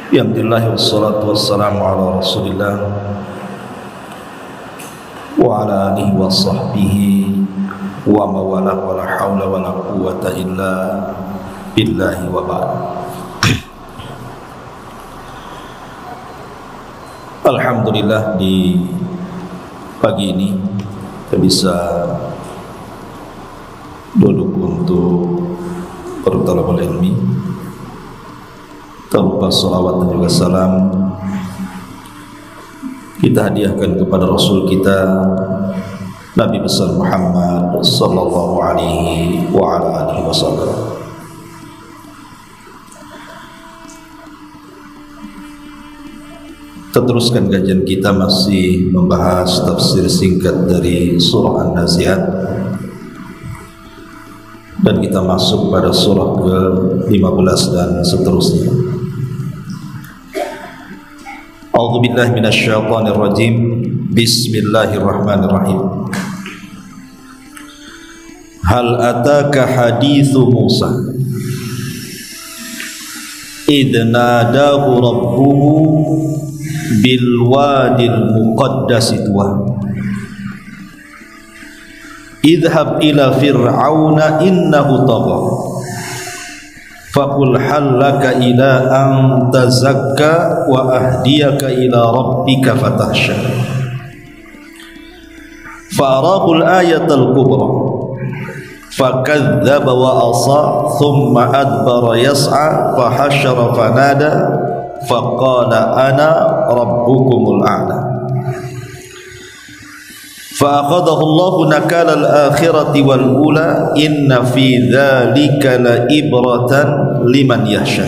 Alhamdulillah wassalatu wassalamu ala Rasulillah wa ala alihi wa sahbihi wa mawalah wa la hawla wa la quwwata illa billahi wa ba'd. Alhamdulillah, di pagi ini kita bisa duduk untuk bertalabul ilmi tanpa salawat dan juga salam kita hadiahkan kepada Rasul kita Nabi besar Muhammad sallallahu alaihi wa ala alihi wasallam. Teruskan kajian kita masih membahas tafsir singkat dari surah An-Nazi'at, dan kita masuk pada surah ke-15 dan seterusnya. A'udzu billahi minasyaitonir rajim. Bismillahirrahmanirrahim. Hal ataka hadithu Musa idh nadahu rabbuhu bil wadil muqaddasi tuwa idhhab ila fir'auna innahu tagha faqul hal laka ila an tazakka wa ahdiyaka ila rabbika fatahsha fa'arahu al-ayata al-kubra fakadzdzaba wa asa thumma adbara yas'a fahashara fanada faqala ana rabbukumul a'la fa'akhadahu Allahu nakala al-akhirati wal ula inna fi dzalika la ibratan liman yahsha.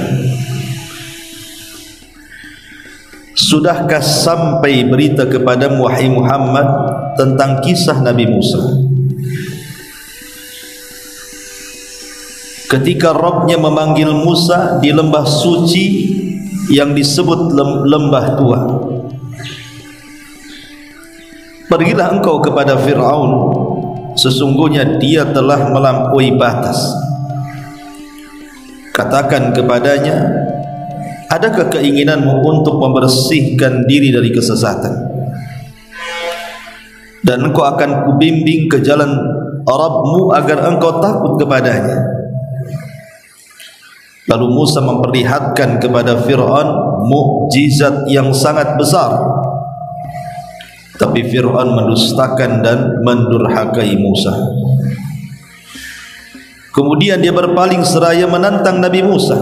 Sudahkah sampai berita kepadamu wahai Muhammad tentang kisah Nabi Musa ketika Rabbnya memanggil Musa di lembah suci yang disebut lembah tua? Pergilah engkau kepada Fir'aun, sesungguhnya dia telah melampaui batas. Katakan kepadanya, adakah keinginanmu untuk membersihkan diri dari kesesatan? Dan engkau akan kubimbing ke jalan Rabbmu agar engkau takut kepadanya. Lalu Musa memperlihatkan kepada Fir'aun mukjizat yang sangat besar. Tapi Fir'aun mendustakan dan mendurhakai Musa. Kemudian dia berpaling seraya menantang Nabi Musa.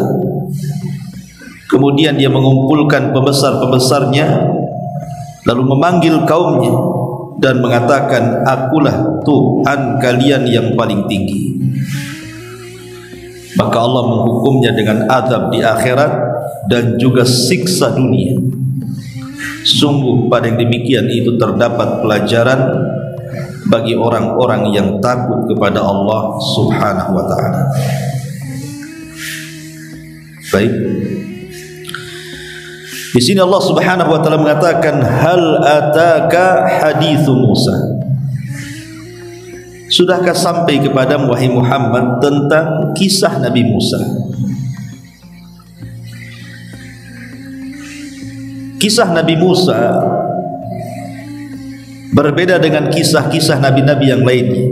Kemudian dia mengumpulkan pembesar-pembesarnya, lalu memanggil kaumnya dan mengatakan, akulah Tuhan kalian yang paling tinggi. Maka Allah menghukumnya dengan azab di akhirat dan juga siksa dunia. Sungguh pada yang demikian itu terdapat pelajaran bagi orang-orang yang takut kepada Allah Subhanahu wa ta'ala. Baik, di sini Allah Subhanahu wa ta'ala mengatakan, hal ataka hadithu Musa. Sudahkah sampai kepadamu wahai Muhammad tentang kisah Nabi Musa? Kisah Nabi Musa berbeda dengan kisah-kisah nabi-nabi yang lainnya,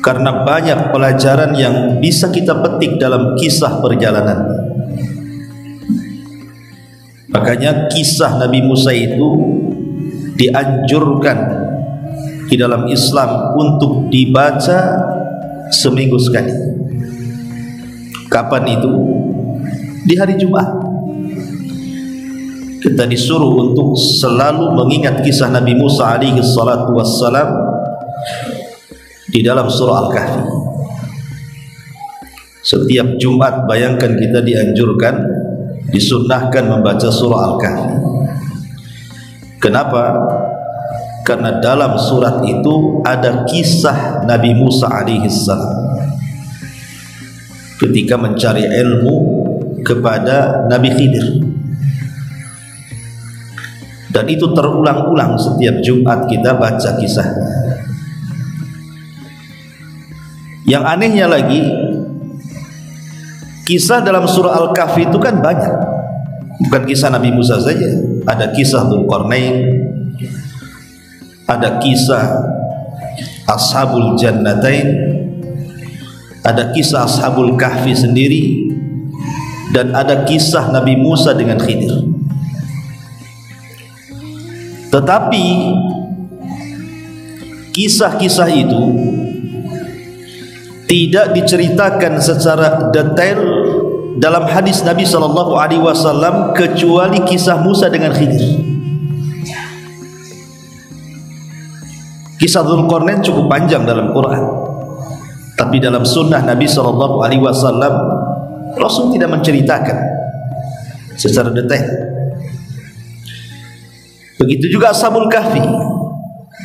karena banyak pelajaran yang bisa kita petik dalam kisah perjalanan. Makanya kisah Nabi Musa itu dianjurkan di dalam Islam untuk dibaca seminggu sekali. Kapan itu? Di hari Jumat. Kita disuruh untuk selalu mengingat kisah Nabi Musa alaihi salatu wassalam di dalam surah Al-Kahfi. Setiap Jumat bayangkan kita dianjurkan, disunnahkan membaca surah Al-Kahfi. Kenapa? Karena dalam surat itu ada kisah Nabi Musa alaihissalam ketika mencari ilmu kepada Nabi Khidir, dan itu terulang-ulang setiap Jumat kita baca kisahnya. Yang anehnya lagi, kisah dalam surah Al-Kahfi itu kan banyak, bukan kisah Nabi Musa saja. Ada kisah Dzulqarnain, ada kisah Ashabul Jannatain, ada kisah Ashabul Kahfi sendiri, dan ada kisah Nabi Musa dengan Khidir. Tetapi kisah-kisah itu tidak diceritakan secara detail dalam hadis Nabi SAW kecuali kisah Musa dengan Khidir. Kisah Dzulqarnain cukup panjang dalam Quran, tapi dalam sunnah Nabi SAW Rasul tidak menceritakan secara detail. Begitu juga Ashabul Kahfi,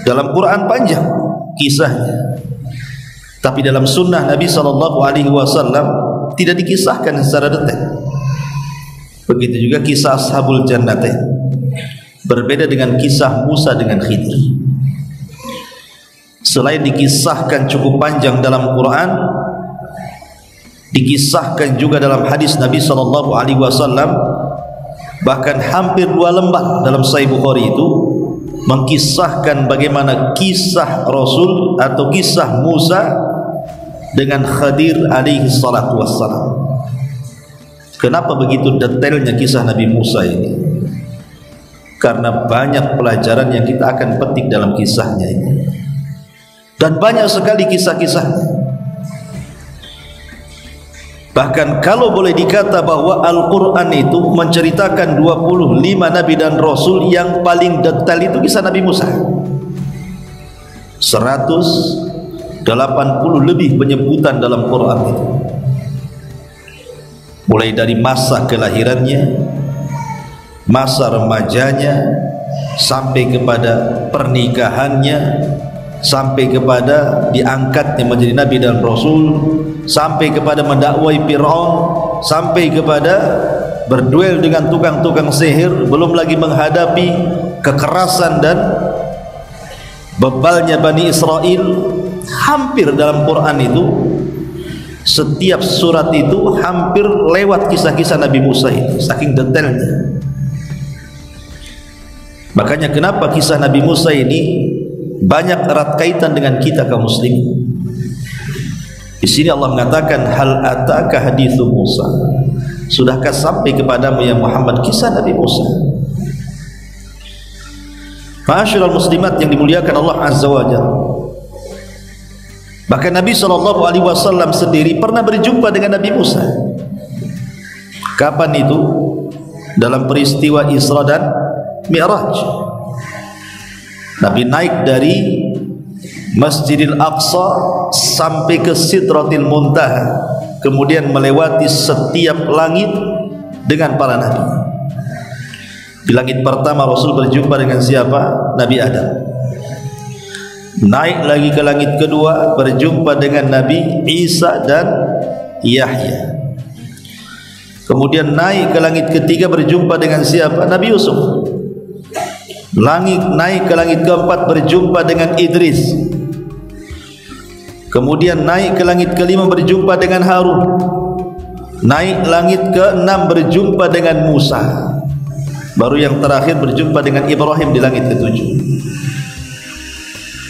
dalam Quran panjang kisahnya, tapi dalam sunnah Nabi SAW tidak dikisahkan secara detail. Begitu juga kisah Ashabul Jannatain, berbeda dengan kisah Musa dengan Khidir. Selain dikisahkan cukup panjang dalam Quran, dikisahkan juga dalam hadis Nabi SAW. Bahkan hampir 2 lembar dalam Sahih Bukhari itu mengkisahkan bagaimana kisah Rasul atau kisah Musa dengan Khadir alaihi salatu wassalam. Kenapa begitu detailnya kisah Nabi Musa ini? Karena banyak pelajaran yang kita akan petik dalam kisahnya ini, dan banyak sekali kisah-kisahnya. Bahkan kalau boleh dikata bahwa Al-Quran itu menceritakan 25 Nabi dan Rasul, yang paling detail itu kisah Nabi Musa. 180 lebih penyebutan dalam Quran itu, mulai dari masa kelahirannya, masa remajanya, sampai kepada pernikahannya, sampai kepada diangkatnya menjadi Nabi dan Rasul, sampai kepada mendakwai Fir'aun, sampai kepada berduel dengan tukang-tukang sihir, belum lagi menghadapi kekerasan dan bebalnya Bani Israel. Hampir dalam Quran itu, setiap surat itu hampir lewat kisah-kisah Nabi Musa itu, saking detailnya. Makanya kenapa kisah Nabi Musa ini banyak erat kaitan dengan kita kaum muslimin. Di sini Allah mengatakan, hal ataka hadithu Musa, sudahkah sampai kepadamu ya Muhammad kisah Nabi Musa? Ma'asyiral muslimat yang dimuliakan Allah Azza wa Jalla, bahkan Nabi SAW sendiri pernah berjumpa dengan Nabi Musa. Kapan itu? Dalam peristiwa Isra dan Mi'raj. Nabi naik dari Masjidil Aqsa sampai ke Sidratil Muntaha, kemudian melewati setiap langit dengan para nabi. Di langit pertama Rasul berjumpa dengan siapa? Nabi Adam. Naik lagi ke langit kedua, berjumpa dengan Nabi Isa dan Yahya. Kemudian naik ke langit ketiga, berjumpa dengan siapa? Nabi Yusuf. Naik ke langit keempat, berjumpa dengan Idris. Kemudian naik ke langit kelima, berjumpa dengan Harun. Naik langit keenam, berjumpa dengan Musa. Baru yang terakhir berjumpa dengan Ibrahim di langit ketujuh.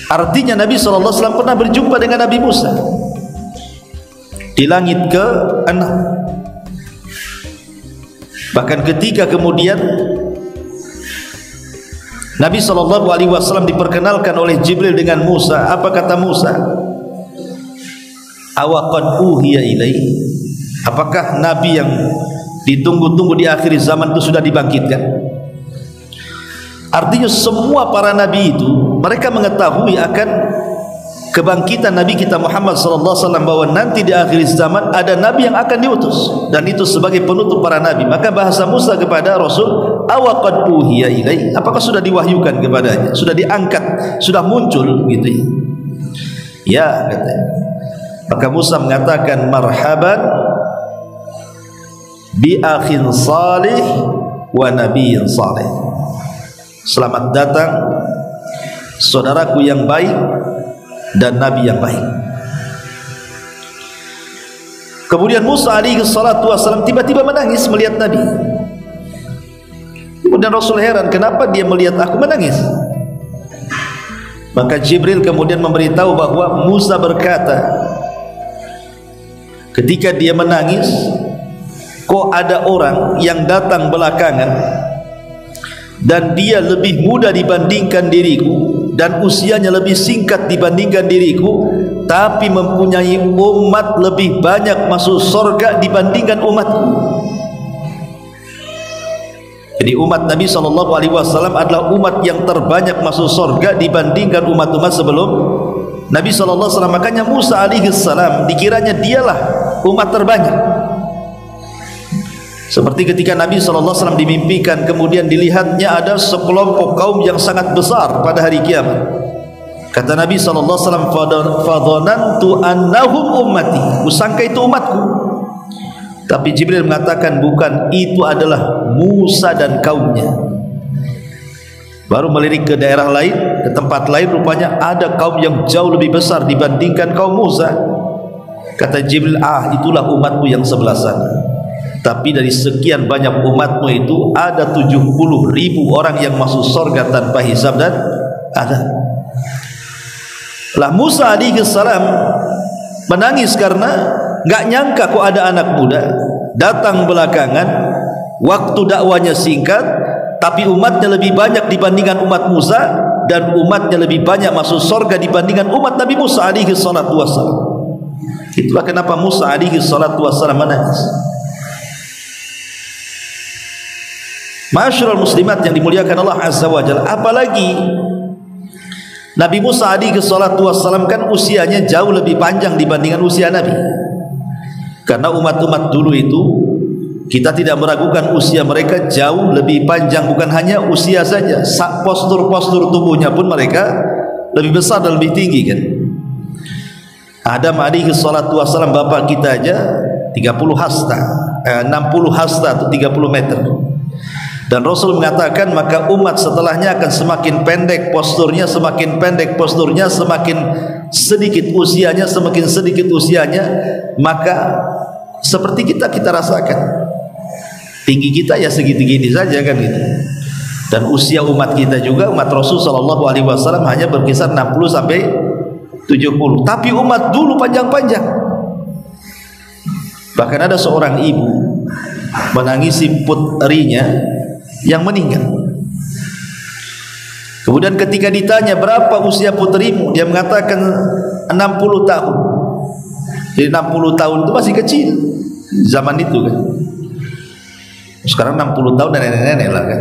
Artinya Nabi SAW pernah berjumpa dengan Nabi Musa di langit ke-6. Bahkan ketika kemudian Nabi SAW diperkenalkan oleh Jibril dengan Musa, apa kata Musa? Awaqad uhiya ilaihi, apakah Nabi yang ditunggu-tunggu di akhir zaman itu sudah dibangkitkan? Artinya semua para Nabi itu mereka mengetahui akan kebangkitan Nabi kita Muhammad sallallahu alaihi wasallam, bahwa nanti di akhir zaman ada nabi yang akan diutus dan itu sebagai penutup para nabi. Maka bahasa Musa kepada Rasul, awaqad uhiya ilai, apakah sudah diwahyukan kepadanya, sudah diangkat, sudah muncul gitu ya. Ya, katanya. Maka Musa mengatakan, marhaban bi akhin salih wa nabiyyin salih, selamat datang saudaraku yang baik dan nabi yang baik. Kemudian Musa alaihi salatu wasallam tiba-tiba menangis melihat Nabi. Kemudian Rasul heran, kenapa dia melihat aku menangis? Maka Jibril kemudian memberitahu bahwa Musa berkata, ketika dia menangis, kok ada orang yang datang belakangan dan dia lebih muda dibandingkan diriku dan usianya lebih singkat dibandingkan diriku, tapi mempunyai umat lebih banyak masuk surga dibandingkan umatku. Jadi umat Nabi SAW adalah umat yang terbanyak masuk surga dibandingkan umat-umat sebelum Nabi SAW. Makanya Musa alaihissalam dikiranya dialah umat terbanyak. Seperti ketika Nabi SAW dimimpikan, kemudian dilihatnya ada sekelompok kaum yang sangat besar pada hari kiamat. Kata Nabi SAW, fadhanantu annahum ummati, kusangka itu umatku. Tapi Jibril mengatakan bukan, itu adalah Musa dan kaumnya. Baru melirik ke daerah lain, ke tempat lain, rupanya ada kaum yang jauh lebih besar dibandingkan kaum Musa. Kata Jibril, itulah umatmu yang sebelah sana. Tapi dari sekian banyak umatmu itu ada 70.000 orang yang masuk surga tanpa hisab dan adab. Lah Musa alaihi salam menangis karena enggak nyangka kok ada anak muda datang belakangan, waktu dakwanya singkat, tapi umatnya lebih banyak dibandingkan umat Musa, dan umatnya lebih banyak masuk surga dibandingkan umat Nabi Musa alaihi salatu wassalam. Itulah kenapa Musa alaihi salatu wassalam menangis. Ma'asyiral muslimat yang dimuliakan Allah Azza wa Jalla, apalagi Nabi Musa alaihi salatu wassalam kan usianya jauh lebih panjang dibandingkan usia Nabi. Karena umat-umat dulu itu kita tidak meragukan usia mereka jauh lebih panjang, bukan hanya usia saja, postur-postur tubuhnya pun mereka lebih besar dan lebih tinggi kan. Adam alaihi salatu wassalam bapak kita aja 60 hasta atau 30 meter. Dan Rasul mengatakan maka umat setelahnya akan semakin pendek posturnya, semakin pendek posturnya, semakin sedikit usianya, semakin sedikit usianya, maka seperti kita rasakan tinggi kita ya segitu-gini saja kan gitu. Dan usia umat kita juga, umat Rasul sallallahu alaihi wasallam hanya berkisar 60 sampai 70. Tapi umat dulu panjang-panjang. Bahkan ada seorang ibu menangisi putrinya yang meninggal. Kemudian ketika ditanya berapa usia putrimu, dia mengatakan 60 tahun. Jadi 60 tahun itu masih kecil zaman itu kan. Sekarang 60 tahun dan nenek-nenek lah kan.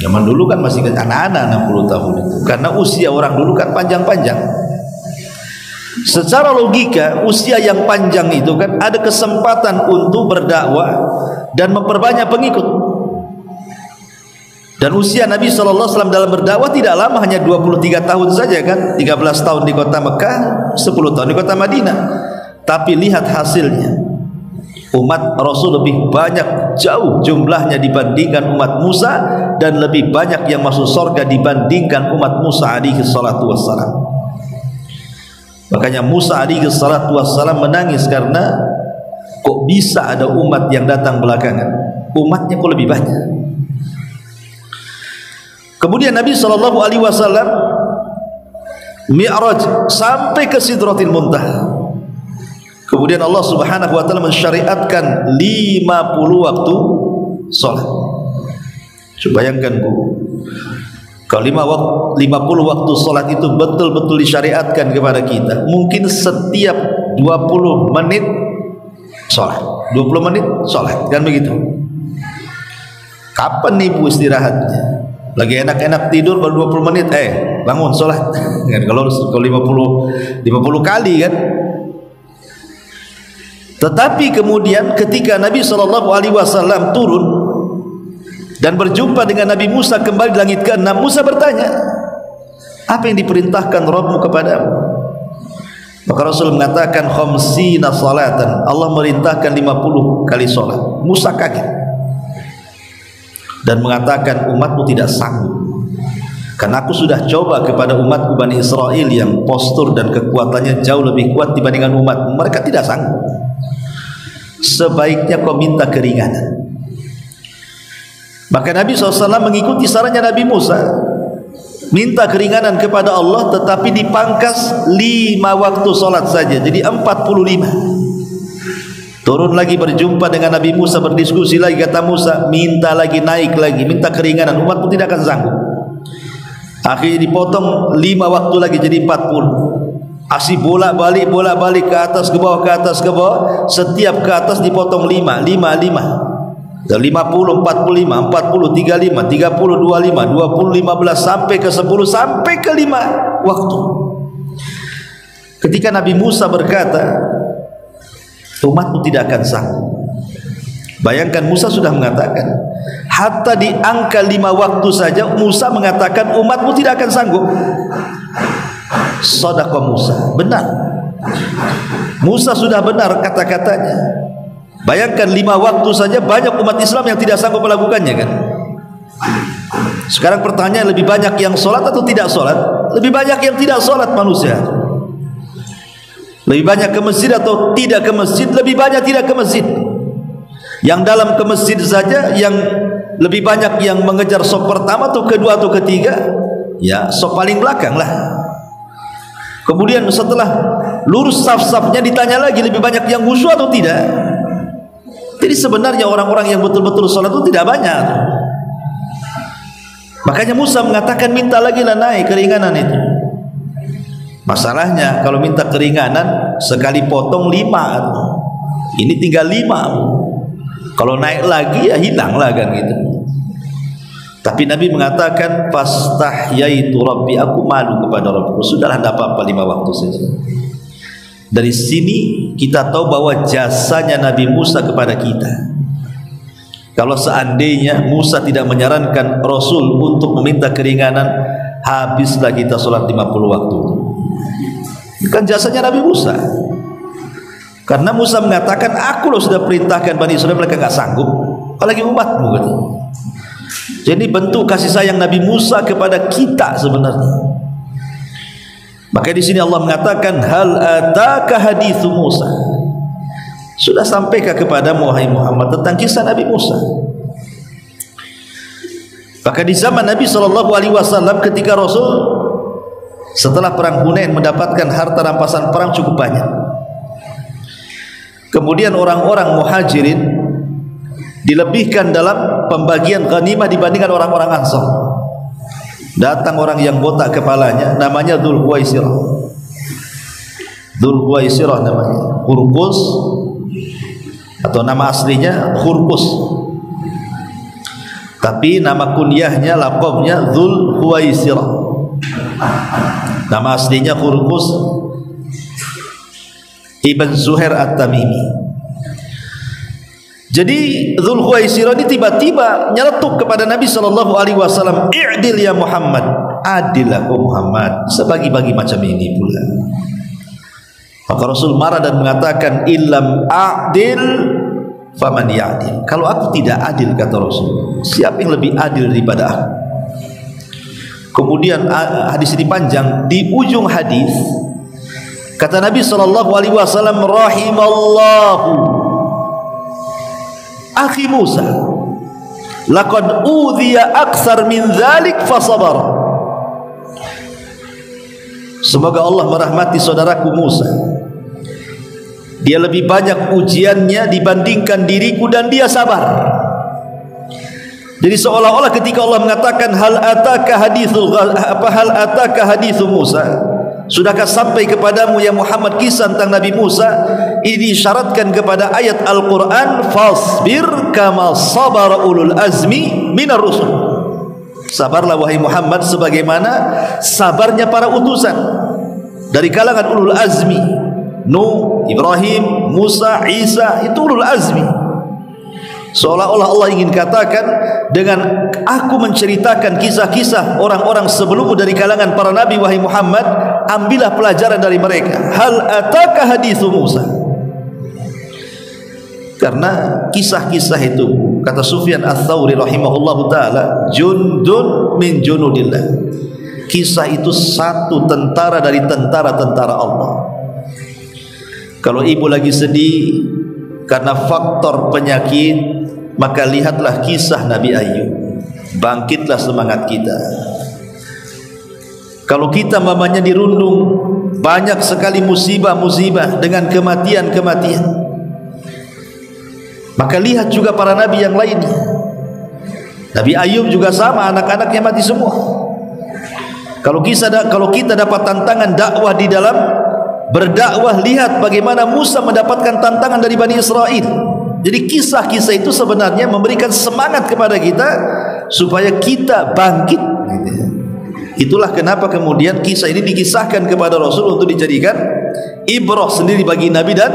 Zaman dulu kan masih anak-anak 60 tahun itu. Karena usia orang dulu kan panjang-panjang. Secara logika usia yang panjang itu kan ada kesempatan untuk berdakwah dan memperbanyak pengikut. Dan usia Nabi SAW dalam berdakwah tidak lama, hanya 23 tahun saja kan. 13 tahun di kota Mekah, 10 tahun di kota Madinah. Tapi lihat hasilnya, umat Rasul lebih banyak jauh jumlahnya dibandingkan umat Musa, dan lebih banyak yang masuk surga dibandingkan umat Musa alaihi salatu wassalam. Makanya Musa alaihi salatu wassalam menangis karena kok bisa ada umat yang datang belakangan, umatnya kok lebih banyak. Kemudian Nabi SAW Mi'raj sampai ke Sidratil Muntaha. Kemudian Allah Subhanahu wa taala mensyariatkan 50 waktu salat. Coba bayangkan Bu, kalau 50 waktu salat itu betul-betul disyariatkan kepada kita, mungkin setiap 20 menit salat, 20 menit salat, kan begitu. Kapan Ibu istirahatnya? Lagi enak-enak tidur baru 20 menit bangun sholat. Kalau 50 kali kan. Tetapi kemudian ketika Nabi SAW turun dan berjumpa dengan Nabi Musa kembali di langit ke-6, Musa bertanya, apa yang diperintahkan Rabbmu kepadamu? Maka Rasul mengatakan khamsina salatan, Allah merintahkan 50 kali sholat. Musa kaget dan mengatakan, umatmu tidak sanggup, karena aku sudah coba kepada umatku Bani Israel yang postur dan kekuatannya jauh lebih kuat dibandingkan umat, mereka tidak sanggup. Sebaiknya kau minta keringanan. Maka Nabi SAW mengikuti sarannya Nabi Musa, minta keringanan kepada Allah, tetapi dipangkas 5 waktu sholat saja, jadi 45. Turun lagi berjumpa dengan Nabi Musa, berdiskusi lagi, kata Musa, minta lagi, naik lagi, minta keringanan, umatmu tidak akan sanggup. Akhirnya dipotong 5 waktu lagi jadi 40. Asyik bolak-balik ke atas ke bawah, ke atas ke bawah, setiap ke atas dipotong 5 dan 50, 45, 40, 35, 30, 25, 20, 15 sampai ke 10, sampai ke 5 waktu. Ketika Nabi Musa berkata, umatmu tidak akan sanggup. Bayangkan, Musa sudah mengatakan, hatta di angka 5 waktu saja Musa mengatakan umatmu tidak akan sanggup. Shadaqa Musa, benar. Musa sudah benar kata-katanya. Bayangkan 5 waktu saja banyak umat Islam yang tidak sanggup melakukannya kan. Sekarang pertanyaan, lebih banyak yang sholat atau tidak sholat? Lebih banyak yang tidak sholat manusia. Lebih banyak ke masjid atau tidak ke masjid? Lebih banyak tidak ke masjid. Yang dalam ke masjid saja yang lebih banyak yang mengejar sop pertama atau kedua atau ketiga, ya sop paling belakang lah. Kemudian setelah lurus saf-safnya ditanya lagi, lebih banyak yang khusyuk atau tidak? Jadi sebenarnya orang-orang yang betul-betul sholat itu tidak banyak. Makanya Musa mengatakan minta lagi lah naik keringanan itu. Masalahnya kalau minta keringanan sekali potong 5, ini tinggal 5. Kalau naik lagi ya hilang lah kan gitu. Tapi Nabi mengatakan fastahyaitu rabbi, aku malu kepada Rabbku. Sudahlah, tidak apa-apa 5 waktu saja. Dari sini kita tahu bahwa jasanya Nabi Musa kepada kita. Kalau seandainya Musa tidak menyarankan Rasul untuk meminta keringanan, habislah kita sholat 50 waktu. Kan jasanya Nabi Musa. Karena Musa mengatakan, aku loh sudah perintahkan Bani Israel, mereka gak sanggup, apalagi umatmu gitu. Jadi bentuk kasih sayang Nabi Musa kepada kita sebenarnya. Maka di sini Allah mengatakan, hal ataka hadithu Musa, sudah sampaikah kepadamu wahai Muhammad tentang kisah Nabi Musa? Maka di zaman Nabi SAW ketika Rasul setelah perang Hunain mendapatkan harta rampasan perang cukup banyak, kemudian orang-orang muhajirin dilebihkan dalam pembagian ghanimah dibandingkan orang-orang Ansar. Datang orang yang botak kepalanya, namanya Dzulhuwaisirah. Dzulhuwaisirah namanya, Hurqus, atau nama aslinya Hurqus, tapi nama kunyahnya, laqabnya Dzulhuwaisirah. Nama aslinya Hurqus Ibn Zuhair At-Tamimi. Jadi Dzulhuwaisirah ini tiba-tiba nyeletuk kepada Nabi SAW, i'dil ya Muhammad, adillah Muhammad, sebagi-bagi macam ini pula. Maka Rasul marah dan mengatakan, illam a'dil faman ya'dil, kalau aku tidak adil, kata Rasul, siapa yang lebih adil daripada aku? Kemudian hadis ini panjang. Di ujung hadis kata Nabi SAW, rahimallahu akhi Musa, laqad udhiya akthar min dzalik fasabar. Semoga Allah merahmati saudaraku Musa, dia lebih banyak ujiannya dibandingkan diriku dan dia sabar. Jadi seolah-olah ketika Allah mengatakan hal ataka hadithu Musa, sudahkah sampai kepadamu ya Muhammad kisah tentang Nabi Musa, ini disyaratkan kepada ayat Al-Quran, fasbir kama sabara ulul azmi minar rusul. Sabarlah wahai Muhammad sebagaimana sabarnya para utusan dari kalangan ulul azmi. Nuh, Ibrahim, Musa, Isa, itu ulul azmi. Seolah-olah Allah ingin katakan, dengan aku menceritakan kisah-kisah orang-orang sebelummu dari kalangan para nabi, wahai Muhammad, ambillah pelajaran dari mereka. Hal ataka hadithu Musa. Karena kisah-kisah itu, kata Sufyan Ats-Tsauri rahimahullahu taala, jundun min junudillah. Kisah itu satu tentara dari tentara-tentara Allah. Kalau ibu lagi sedih karena faktor penyakit, maka lihatlah kisah Nabi Ayub. Bangkitlah semangat kita. Kalau kita mamanya dirundung banyak sekali musibah-musibah dengan kematian-kematian, maka lihat juga para nabi yang lainnya. Nabi Ayub juga sama, anak-anaknya mati semua. Kalau kita dapat tantangan dakwah di dalam berdakwah, lihat bagaimana Musa mendapatkan tantangan dari Bani Israel. Jadi kisah-kisah itu sebenarnya memberikan semangat kepada kita supaya kita bangkit. Itulah kenapa kemudian kisah ini dikisahkan kepada Rasul untuk dijadikan ibrah sendiri bagi Nabi dan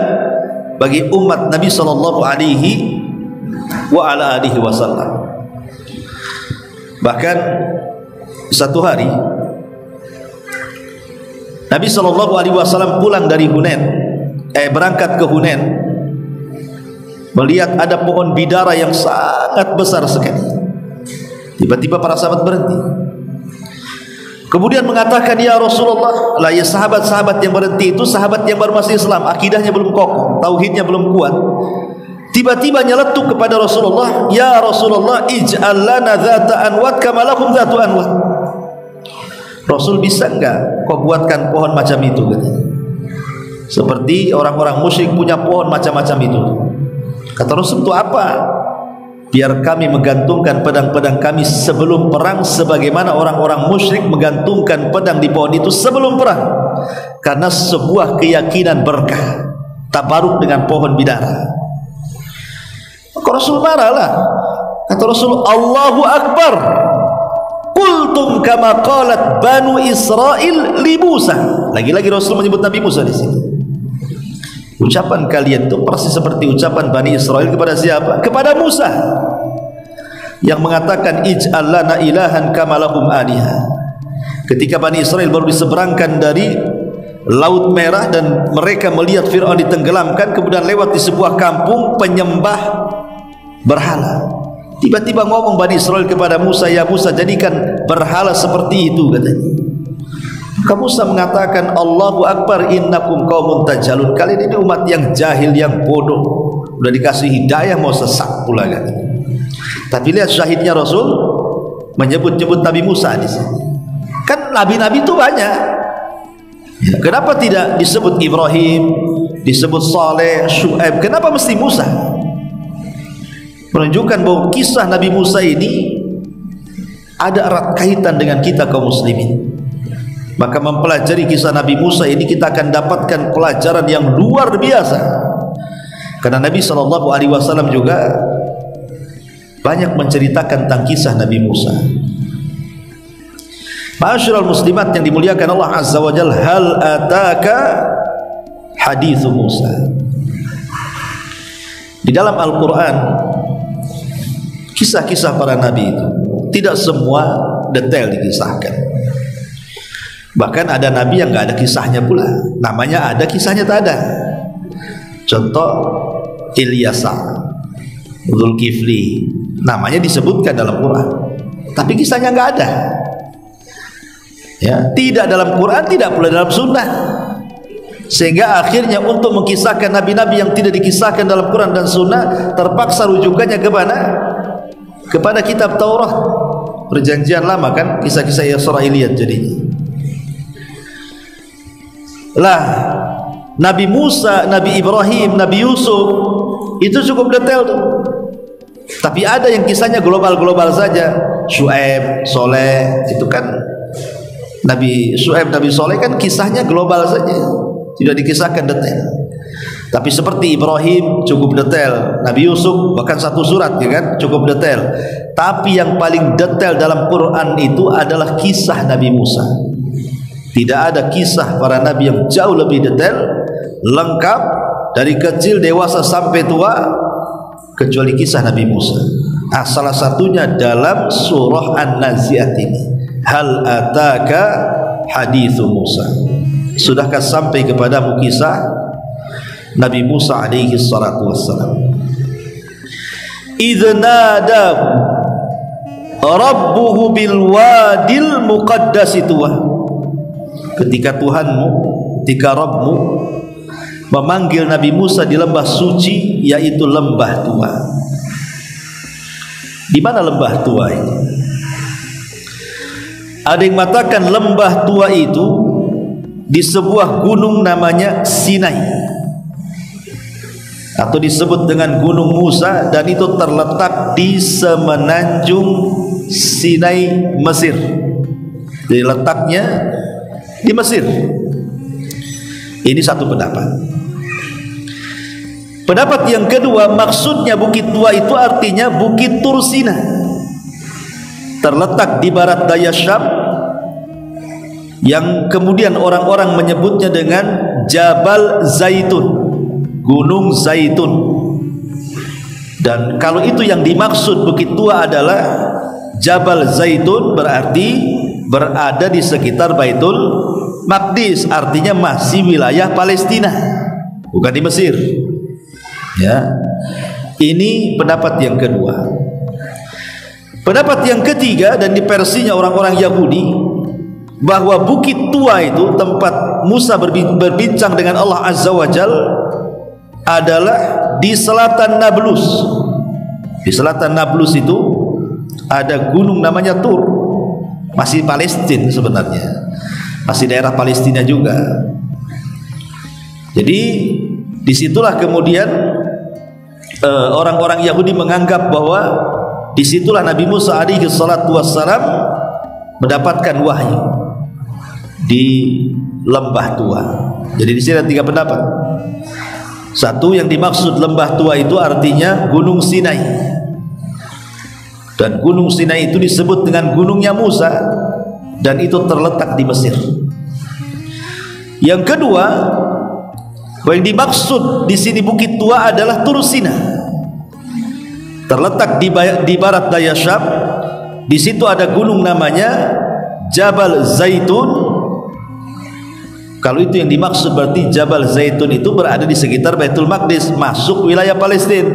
bagi umat Nabi sallallahu alaihi wa ala alihi wasallam. Bahkan satu hari Nabi sallallahu alaihi wasallam pulang dari Hunain, berangkat ke Hunain, melihat ada pohon bidara yang sangat besar sekali. Tiba-tiba para sahabat berhenti. Kemudian mengatakan, ya Rasulullah, lah ya sahabat-sahabat yang berhenti itu sahabat yang baru masuk Islam, akidahnya belum kokoh, tauhidnya belum kuat. Tiba-tiba nyeletuk kepada Rasulullah, ya Rasulullah, ij'al lana dzata anwat kama lahum dzatu anwat. Rasul, bisa enggak kau buatkan pohon macam itu, katanya, seperti orang-orang musyrik punya pohon macam-macam itu. Kata Rasul, itu apa? Biar kami menggantungkan pedang-pedang kami sebelum perang, sebagaimana orang-orang musyrik menggantungkan pedang di pohon itu sebelum perang, karena sebuah keyakinan berkah tabaruk dengan pohon bidara. Maka Rasul marahlah. Kata Rasul, Allahu Akbar, qultum kama qalat Banu Israil li Musa. Lagi-lagi Rasul menyebut Nabi Musa di sini. Ucapan kalian itu persis seperti ucapan Bani Israel kepada siapa? Kepada Musa, yang mengatakan ij'al lana ilahan kama lahum alihah. Ketika Bani Israel baru diseberangkan dari Laut Merah dan mereka melihat Fir'aun ditenggelamkan, kemudian lewat di sebuah kampung penyembah berhala. Tiba-tiba ngomong Bani Israel kepada Musa, ya Musa, jadikan berhala seperti itu, katanya. Musa mengatakan, Allahu Akbar, innakum qaumun tajhalun. Kalian ini umat yang jahil, yang bodoh. Udah dikasih hidayah mau sesat pula, kan? Tapi lihat syahidnya Rasul menyebut-nyebut Nabi Musa di sini. Kan nabi-nabi itu banyak. Ya, kenapa tidak disebut Ibrahim, disebut Saleh, Syuaib? Kenapa mesti Musa? Menunjukkan bahwa kisah Nabi Musa ini ada erat kaitan dengan kita kaum muslimin. Maka mempelajari kisah Nabi Musa ini kita akan dapatkan pelajaran yang luar biasa. Karena Nabi SAW juga banyak menceritakan tentang kisah Nabi Musa. Ma'asyiral muslimat yang dimuliakan Allah Azza wa Jalla, hal ataka hadithu Musa. Di dalam Al-Quran, kisah-kisah para nabi itu tidak semua detail dikisahkan. Bahkan ada nabi yang nggak ada kisahnya pula. Namanya ada, kisahnya tak ada. Contoh Ilyasa, Dzulkifli, namanya disebutkan dalam Quran, tapi kisahnya nggak ada. Ya, tidak dalam Quran, tidak pula dalam Sunnah. Sehingga akhirnya untuk mengkisahkan nabi-nabi yang tidak dikisahkan dalam Quran dan Sunnah, terpaksa rujukannya kemana? Kepada kitab Taurat, Perjanjian Lama, kan kisah-kisah Israiliyat jadinya. Lah, Nabi Musa, Nabi Ibrahim, Nabi Yusuf itu cukup detail tuh. Tapi ada yang kisahnya global-global saja. Syuaib, Soleh, itu kan Nabi Syuaib, Nabi Soleh kan kisahnya global saja, tidak dikisahkan detail. Tapi seperti Ibrahim cukup detail, Nabi Yusuf bahkan satu surat ya kan, cukup detail. Tapi yang paling detail dalam Quran itu adalah kisah Nabi Musa. Tidak ada kisah para nabi yang jauh lebih detail, lengkap dari kecil dewasa sampai tua kecuali kisah Nabi Musa. Salah satunya dalam surah An-Nazi'at ini. Hal ataka hadithu Musa. Sudahkah sampai kepadamu kisah Nabi Musa alaihi salatu wassalam? Idh nadahu rabbuhu bil wadil muqaddasi tuwa. Ketika Tuhanmu, ketika Rabbmu memanggil Nabi Musa di lembah suci, yaitu lembah tua. Di mana lembah tua ini? Ada yang mengatakan lembah tua itu di sebuah gunung namanya Sinai, atau disebut dengan Gunung Musa, dan itu terletak di semenanjung Sinai, Mesir. Jadi letaknya di Mesir. Ini satu pendapat. Pendapat yang kedua, maksudnya bukit tua itu artinya Bukit Tursina, terletak di barat daya Syam, yang kemudian orang-orang menyebutnya dengan Jabal Zaitun, Gunung Zaitun. Dan kalau itu yang dimaksud bukit tua adalah Jabal Zaitun, berarti berada di sekitar Baitul Maqdis, artinya masih wilayah Palestina, bukan di Mesir. Ya, ini pendapat yang kedua. Pendapat yang ketiga, dan di versinya orang-orang Yahudi, bahwa bukit tua itu tempat Musa berbincang dengan Allah Azza wa Jal adalah di selatan Nablus. Di selatan Nablus itu ada gunung namanya Tur, masih Palestina sebenarnya, masih daerah Palestina juga. Jadi disitulah kemudian orang-orang Yahudi menganggap bahwa disitulah Nabi Musa alaihi salatu wassalam mendapatkan wahyu, di lembah tua. Jadi di sini ada tiga pendapat. Satu, yang dimaksud lembah tua itu artinya Gunung Sinai, dan Gunung Sinai itu disebut dengan gunungnya Musa, dan itu terletak di Mesir. Yang kedua, yang dimaksud di sini bukit tua adalah Tursina, terletak di barat daya Syam. Di situ ada gunung namanya Jabal Zaitun. Kalau itu yang dimaksud, berarti Jabal Zaitun itu berada di sekitar Baitul Maqdis, masuk wilayah Palestina.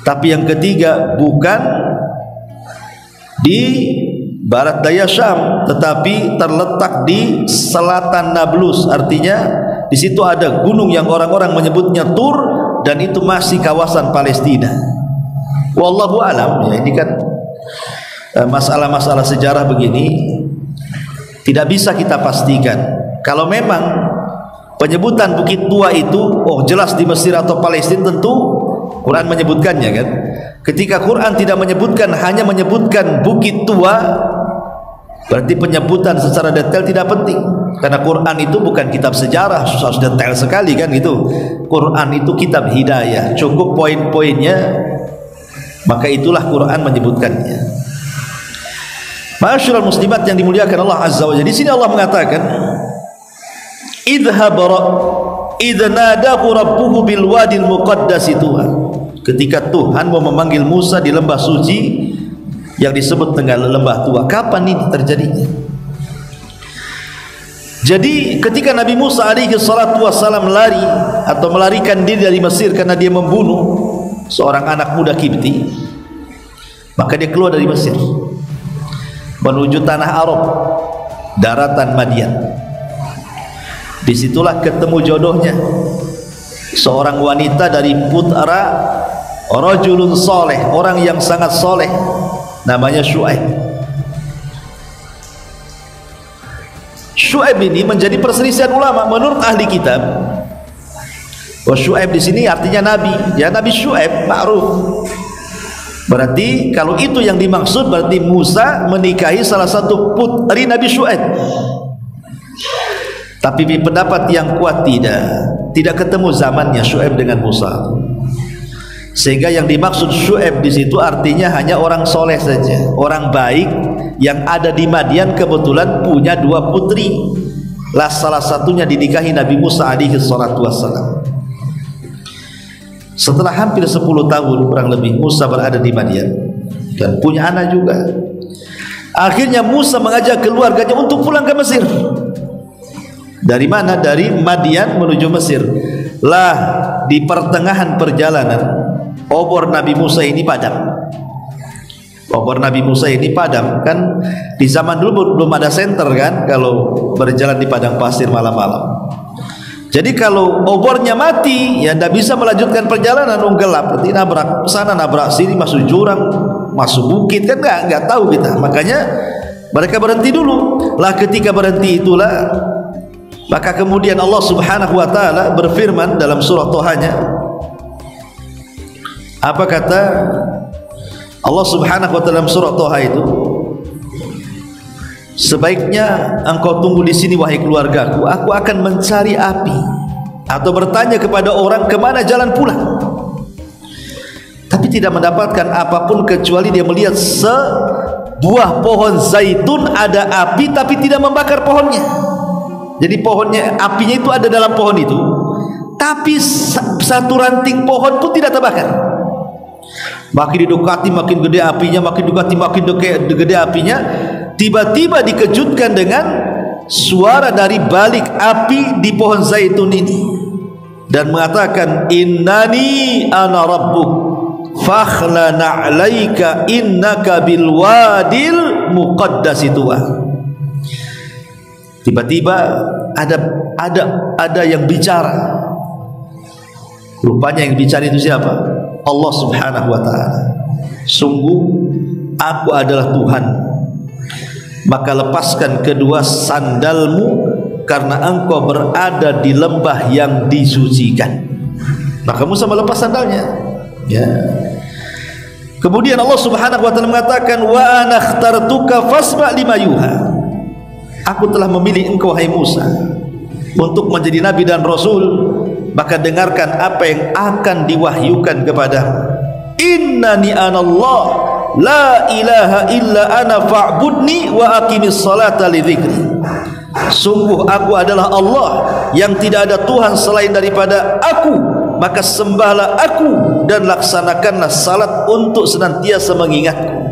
Tapi yang ketiga, bukan di barat daya Syam, tetapi terletak di selatan Nablus, artinya di situ ada gunung yang orang-orang menyebutnya Tur, dan itu masih kawasan Palestina. Wallahu alam. Ya, ini kan masalah-masalah sejarah begini tidak bisa kita pastikan. Kalau memang penyebutan bukit tua itu jelas di Mesir atau Palestina, tentu Quran menyebutkannya kan. Ketika Quran tidak menyebutkan, hanya menyebutkan bukit tua, berarti penyebutan secara detail tidak penting, karena Quran itu bukan kitab sejarah harus detail sekali kan gitu. Quran itu kitab hidayah, cukup poin-poinnya, maka itulah Quran menyebutkannya. Ma'asyiral muslimat yang dimuliakan Allah Azza wa Jalla, di sini Allah mengatakan idh nadahu rabbuhu bil wadil muqaddas tuwa. Ketika Tuhan mau memanggil Musa di lembah suci yang disebut dengan lembah tua. Kapan ini terjadinya? Jadi ketika Nabi Musa alaihi salatu wassalam lari atau melarikan diri dari Mesir karena dia membunuh seorang anak muda Kipti, maka dia keluar dari Mesir menuju tanah Arab, daratan Madian. Disitulah ketemu jodohnya, seorang wanita dari putra rajulun soleh, orang yang sangat soleh, namanya Syuaib. Syuaib ini menjadi perselisihan ulama menurut ahli kitab. Syuaib di sini artinya nabi, ya Nabi Syuaib ma'ruf. Berarti kalau itu yang dimaksud, berarti Musa menikahi salah satu putri Nabi Syuaib. Tapi pendapat yang kuat tidak ketemu zamannya Syuaib dengan Musa. Sehingga yang dimaksud Syuaib di situ artinya hanya orang soleh saja, orang baik yang ada di Madian, kebetulan punya 2 putri. Lah salah satunya dinikahi Nabi Musa alaihi salatu wassalam. Setelah hampir 10 tahun kurang lebih Musa berada di Madian dan punya anak juga. Akhirnya Musa mengajak keluarganya untuk pulang ke Mesir. Dari mana? Dari Madian menuju Mesir. Lah di pertengahan perjalanan obor Nabi Musa ini padam. Obor Nabi Musa ini padam. Kan di zaman dulu belum ada senter kan, kalau berjalan di padang pasir malam-malam. Jadi kalau obornya mati, ya tidak bisa melanjutkan perjalanan, gelap. Nanti nabrak sana, nabrak sini, masuk jurang, masuk bukit, kan nggak tahu kita. Makanya mereka berhenti dulu. Lah ketika berhenti itulah, maka kemudian Allah Subhanahu Wa Taala berfirman dalam surah Tohanya. Apa kata Allah Subhanahu Wa Taala dalam surah Toha itu? Sebaiknya engkau tunggu di sini wahai keluargaku, aku akan mencari api atau bertanya kepada orang kemana jalan pulang. Tapi tidak mendapatkan apapun kecuali dia melihat sebuah pohon zaitun ada api tapi tidak membakar pohonnya. Jadi pohonnya, apinya itu ada dalam pohon itu, tapi satu ranting pohon pun tidak terbakar. Makin didekati makin gede apinya, makin didekati makin gede apinya. Tiba-tiba dikejutkan dengan suara dari balik api di pohon zaitun ini dan mengatakan, innani ana rabbuk fakhla na'laika innaka bil wadil muqaddasi tuwa. Tiba-tiba ada yang bicara. Rupanya yang bicara itu siapa? Allah Subhanahu Wa Taala. Sungguh aku adalah Tuhan, maka lepaskan kedua sandalmu karena engkau berada di lembah yang disucikan. Maka Musa melepas sandalnya. Ya. Kemudian Allah Subhanahu Wa Taala mengatakan, wa ana akhtartuka fasma' lima yuha. Aku telah memilih engkau hai Musa untuk menjadi nabi dan rasul, maka dengarkan apa yang akan diwahyukan kepadamu. Innani anallah la ilaha illa ana fa'budni wa aqimis salata li dzikri. Sungguh aku adalah Allah yang tidak ada Tuhan selain daripada aku, maka sembahlah aku dan laksanakanlah salat untuk senantiasa mengingatku.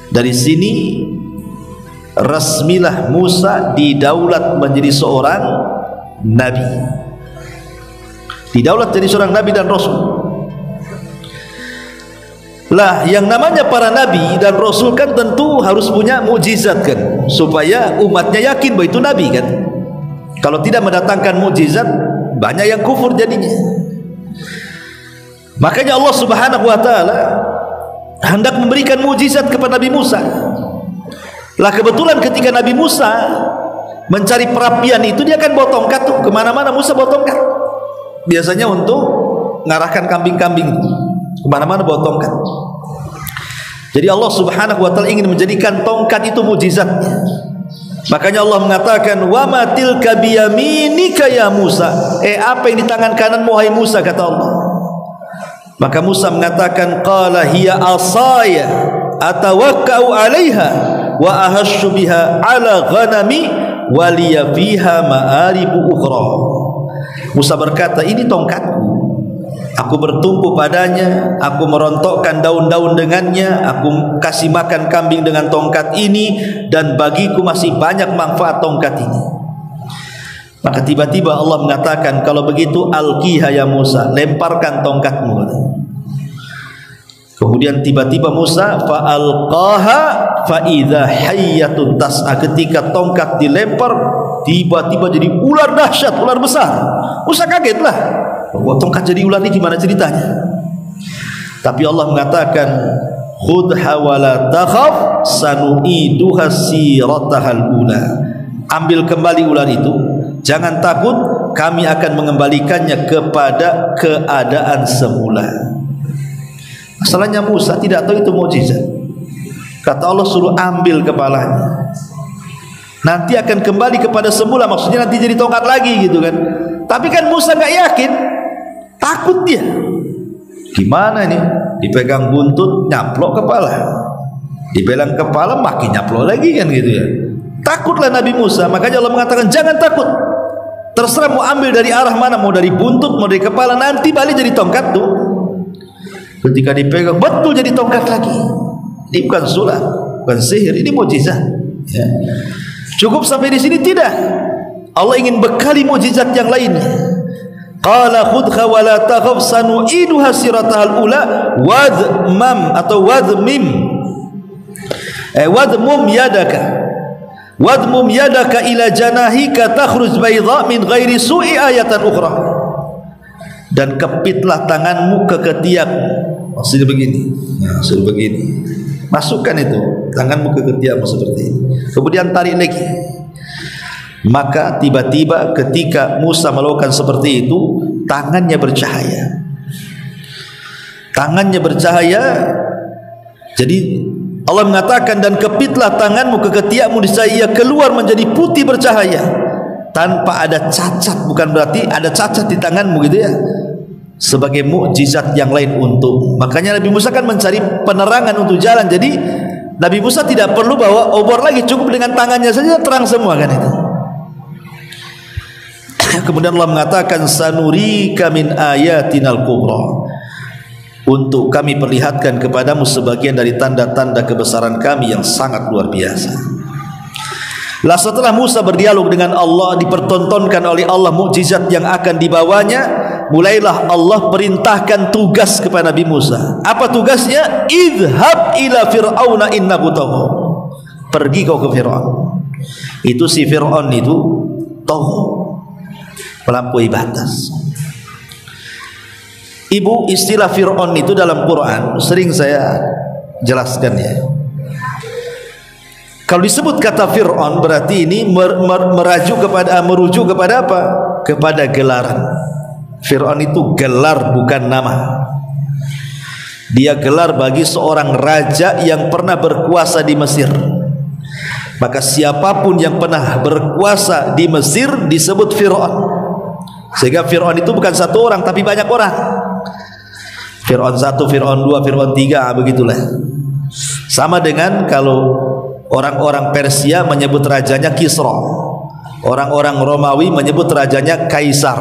Dari sini resmilah Musa didaulat menjadi seorang nabi, didaulat jadi seorang nabi dan rasul. Lah yang namanya para nabi dan rasul kan tentu harus punya mukjizat kan, supaya umatnya yakin bahwa itu nabi kan. Kalau tidak mendatangkan mukjizat, banyak yang kufur jadinya. Makanya Allah Subhanahu Wa Taala hendak memberikan mukjizat kepada Nabi Musa. Lah kebetulan ketika Nabi Musa mencari perapian itu, dia akan bawa tongkat tuh kemana-mana. Musa bawa tongkat biasanya untuk ngarahkan kambing-kambing kemana-mana, bawa tongkat. Jadi Allah Subhanahu Wa Taala ingin menjadikan tongkat itu mujizatnya. Makanya Allah mengatakan, wa ma tilka biyaminika ya Musa. Apa yang di tangan kananmu hai Musa, kata Allah. Maka Musa mengatakan, qala hiya asaya atawakkau 'alaiha wa ahassu biha 'ala ghanami wa liya fiha ma'aribu ukhra. Musa berkata, ini tongkatku, aku bertumpu padanya, aku merontokkan daun-daun dengannya, aku kasih makan kambing dengan tongkat ini, dan bagiku masih banyak manfaat tongkat ini. Maka tiba-tiba Allah mengatakan, kalau begitu alqiha ya Musa, lemparkan tongkatmu. Kemudian tiba-tiba Musa fa'alqaha fa'idha hayyatun tas'a. Ketika tongkat dilempar, tiba-tiba jadi ular dahsyat, ular besar. Musa kagetlah, bahwa tongkat jadi ular ini gimana ceritanya? Tapi Allah mengatakan, khudha wa la takhaf sanu'iduha siratahal ula. Ambil kembali ular itu, jangan takut, kami akan mengembalikannya kepada keadaan semula. Masalahnya Musa tidak tahu itu mukjizat. Kata Allah, suruh ambil kepalanya, nanti akan kembali kepada semula. Maksudnya nanti jadi tongkat lagi gitu kan. Tapi kan Musa nggak yakin, takut dia. Gimana ini? Dipegang buntut, nyaplok kepala. Dipegang kepala, makin nyaplok lagi kan gitu ya. Takutlah Nabi Musa. Makanya Allah mengatakan jangan takut. Terserah mau ambil dari arah mana, mau dari buntut, mau dari kepala, nanti balik jadi tongkat tuh. Ketika dipegang betul jadi tongkat lagi. Ini bukan sulap, bukan sihir, ini mukjizat. Ya. Cukup sampai di sini? Tidak. Allah ingin bekali mukjizat yang lainnya. Qala khudha wa la takhaf sanu'iduha siratahal ula wadmam atau wadmim. Wadmum yadaka. Wadmum yadaka ila janahika takhruj bayda min ghairi su'i ayatan ukhra. Dan kepitlah tanganmu ke ketiak. Maksudnya begini. Maksudnya begini. Masukkan itu tanganmu ke ketiakmu seperti ini. Kemudian tarik lagi. Maka tiba-tiba ketika Musa melakukan seperti itu, tangannya bercahaya. Tangannya bercahaya. Jadi Allah mengatakan dan kepitlah tanganmu ke ketiakmu niscaya ia keluar menjadi putih bercahaya tanpa ada cacat. Bukan berarti ada cacat di tanganmu gitu ya, sebagai mukjizat yang lain untuk. Makanya Nabi Musa kan mencari penerangan untuk jalan. Jadi Nabi Musa tidak perlu bawa obor lagi, cukup dengan tangannya saja terang semua kan itu. Kemudian Allah mengatakan sanurika min ayatinal kubra, untuk kami perlihatkan kepadamu sebagian dari tanda-tanda kebesaran kami yang sangat luar biasa. Lah setelah Musa berdialog dengan Allah, dipertontonkan oleh Allah mukjizat yang akan dibawanya, mulailah Allah perintahkan tugas kepada Nabi Musa. Apa tugasnya? Idhab ila fir'auna innahu tagha. Pergi kau ke Fir'aun. Itu si Fir'aun itu tagha, melampaui batas. Ibu, istilah Fir'aun itu dalam Quran sering saya jelaskan ya. Kalau disebut kata Fir'aun berarti ini merujuk kepada apa? Kepada gelaran. Fir'aun itu gelar bukan nama. Dia gelar bagi seorang raja yang pernah berkuasa di Mesir. Maka siapapun yang pernah berkuasa di Mesir disebut Fir'aun. Sehingga Fir'aun itu bukan satu orang tapi banyak orang. Fir'aun 1, Fir'aun 2, Fir'aun 3, begitulah. Sama dengan kalau orang-orang Persia menyebut rajanya Kisra, orang-orang Romawi menyebut rajanya Kaisar,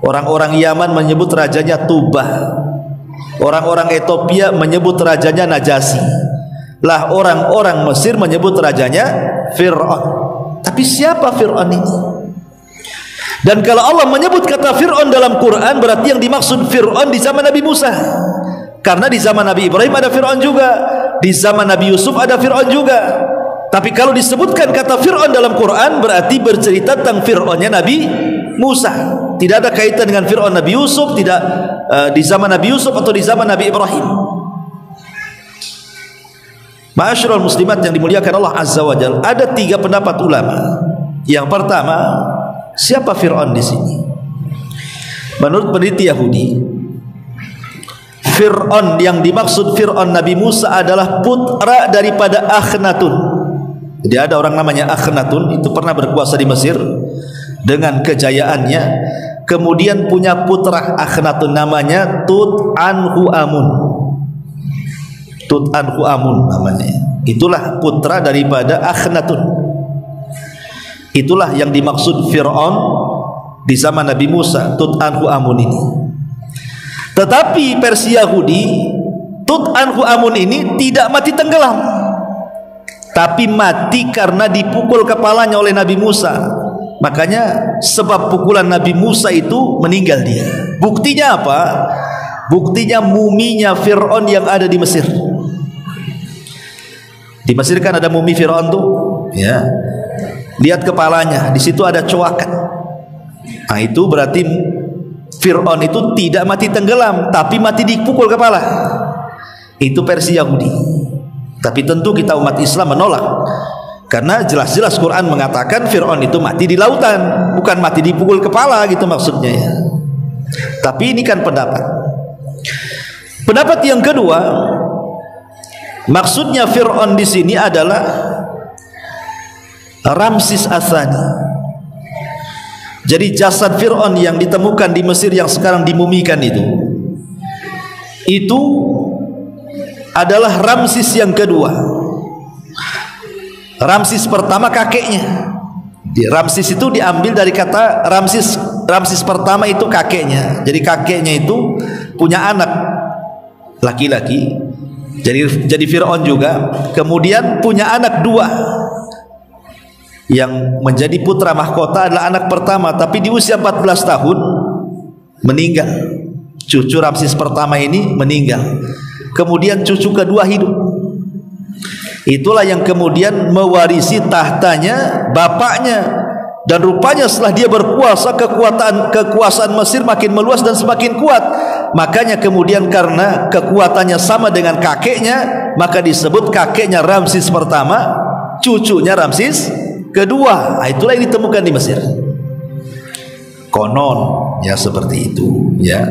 orang-orang Yaman menyebut rajanya Tubah, orang-orang Ethiopia menyebut rajanya Najasyi. Lah orang-orang Mesir menyebut rajanya Fir'aun. Tapi siapa Fir'aun ini? Dan kalau Allah menyebut kata Fir'aun dalam Quran, berarti yang dimaksud Fir'aun di zaman Nabi Musa. Karena di zaman Nabi Ibrahim ada Fir'aun juga, di zaman Nabi Yusuf ada Fir'aun juga. Tapi kalau disebutkan kata Fir'aun dalam Quran, berarti bercerita tentang Fir'aunnya Nabi Musa. Tidak ada kaitan dengan Fir'aun Nabi Yusuf, tidak di zaman Nabi Yusuf atau di zaman Nabi Ibrahim. Ma'asyiral muslimat yang dimuliakan Allah Azza wa Jalla, ada 3 pendapat ulama. Yang pertama, siapa Fir'aun di sini? Menurut peneliti Yahudi, Fir'aun yang dimaksud Fir'aun Nabi Musa adalah putra daripada Akhnatun. Jadi ada orang namanya Akhnatun, itu pernah berkuasa di Mesir dengan kejayaannya. Kemudian punya putra Akhnatun namanya Tut-an-Khu'amun. Tut-an-Khu'amun namanya. Itulah putra daripada Akhnatun. Itulah yang dimaksud Fir'aun di zaman Nabi Musa, Tut-an-Khu'amun ini. Tetapi versi Yahudi, Tut-an-Khu'amun ini tidak mati tenggelam, tapi mati karena dipukul kepalanya oleh Nabi Musa. Makanya sebab pukulan Nabi Musa itu meninggal dia. Buktinya apa? Buktinya muminya Fir'aun yang ada di Mesir. Di Mesir kan ada mumi Fir'aun tuh, ya. Lihat kepalanya, di situ ada coakan. Nah itu berarti Fir'aun itu tidak mati tenggelam, tapi mati dipukul kepala. Itu versi Yahudi. Tapi tentu kita umat Islam menolak, karena jelas-jelas Quran mengatakan Fir'aun itu mati di lautan, bukan mati dipukul kepala gitu maksudnya ya. Tapi ini kan pendapat. Pendapat yang kedua, maksudnya Fir'aun di sini adalah Ramsis Ats-Tsani. Jadi jasad Fir'aun yang ditemukan di Mesir yang sekarang dimumikan itu adalah Ramses yang kedua. Ramses pertama kakeknya. Ramses itu diambil dari kata Ramses pertama itu kakeknya. Jadi kakeknya itu punya anak laki-laki, jadi Fir'aun juga. Kemudian punya anak dua, yang menjadi putra mahkota adalah anak pertama, tapi di usia 14 tahun meninggal. Cucu Ramses pertama ini meninggal. Kemudian cucu kedua hidup. Itulah yang kemudian mewarisi tahtanya bapaknya. Dan rupanya setelah dia berkuasa, kekuasaan Mesir makin meluas dan semakin kuat. Makanya kemudian karena kekuatannya sama dengan kakeknya, maka disebut kakeknya Ramses pertama, cucunya Ramses kedua. Itulah yang ditemukan di Mesir. Konon ya seperti itu ya.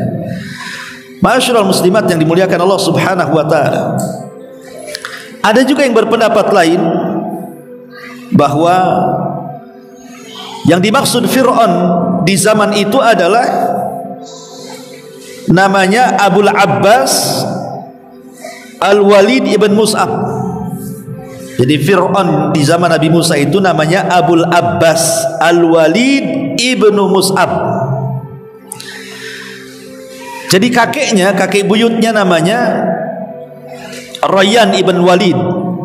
Ma'asyiral muslimat yang dimuliakan Allah Subhanahu wa taala. Ada juga yang berpendapat lain bahwa yang dimaksud Fir'aun di zaman itu adalah namanya Abul Abbas Al-Walid ibn Mus'ab. Jadi Fir'aun di zaman Nabi Musa itu namanya Abul Abbas Al-Walid ibn Mus'ab. Jadi kakek buyutnya namanya Rayyan ibn Walid.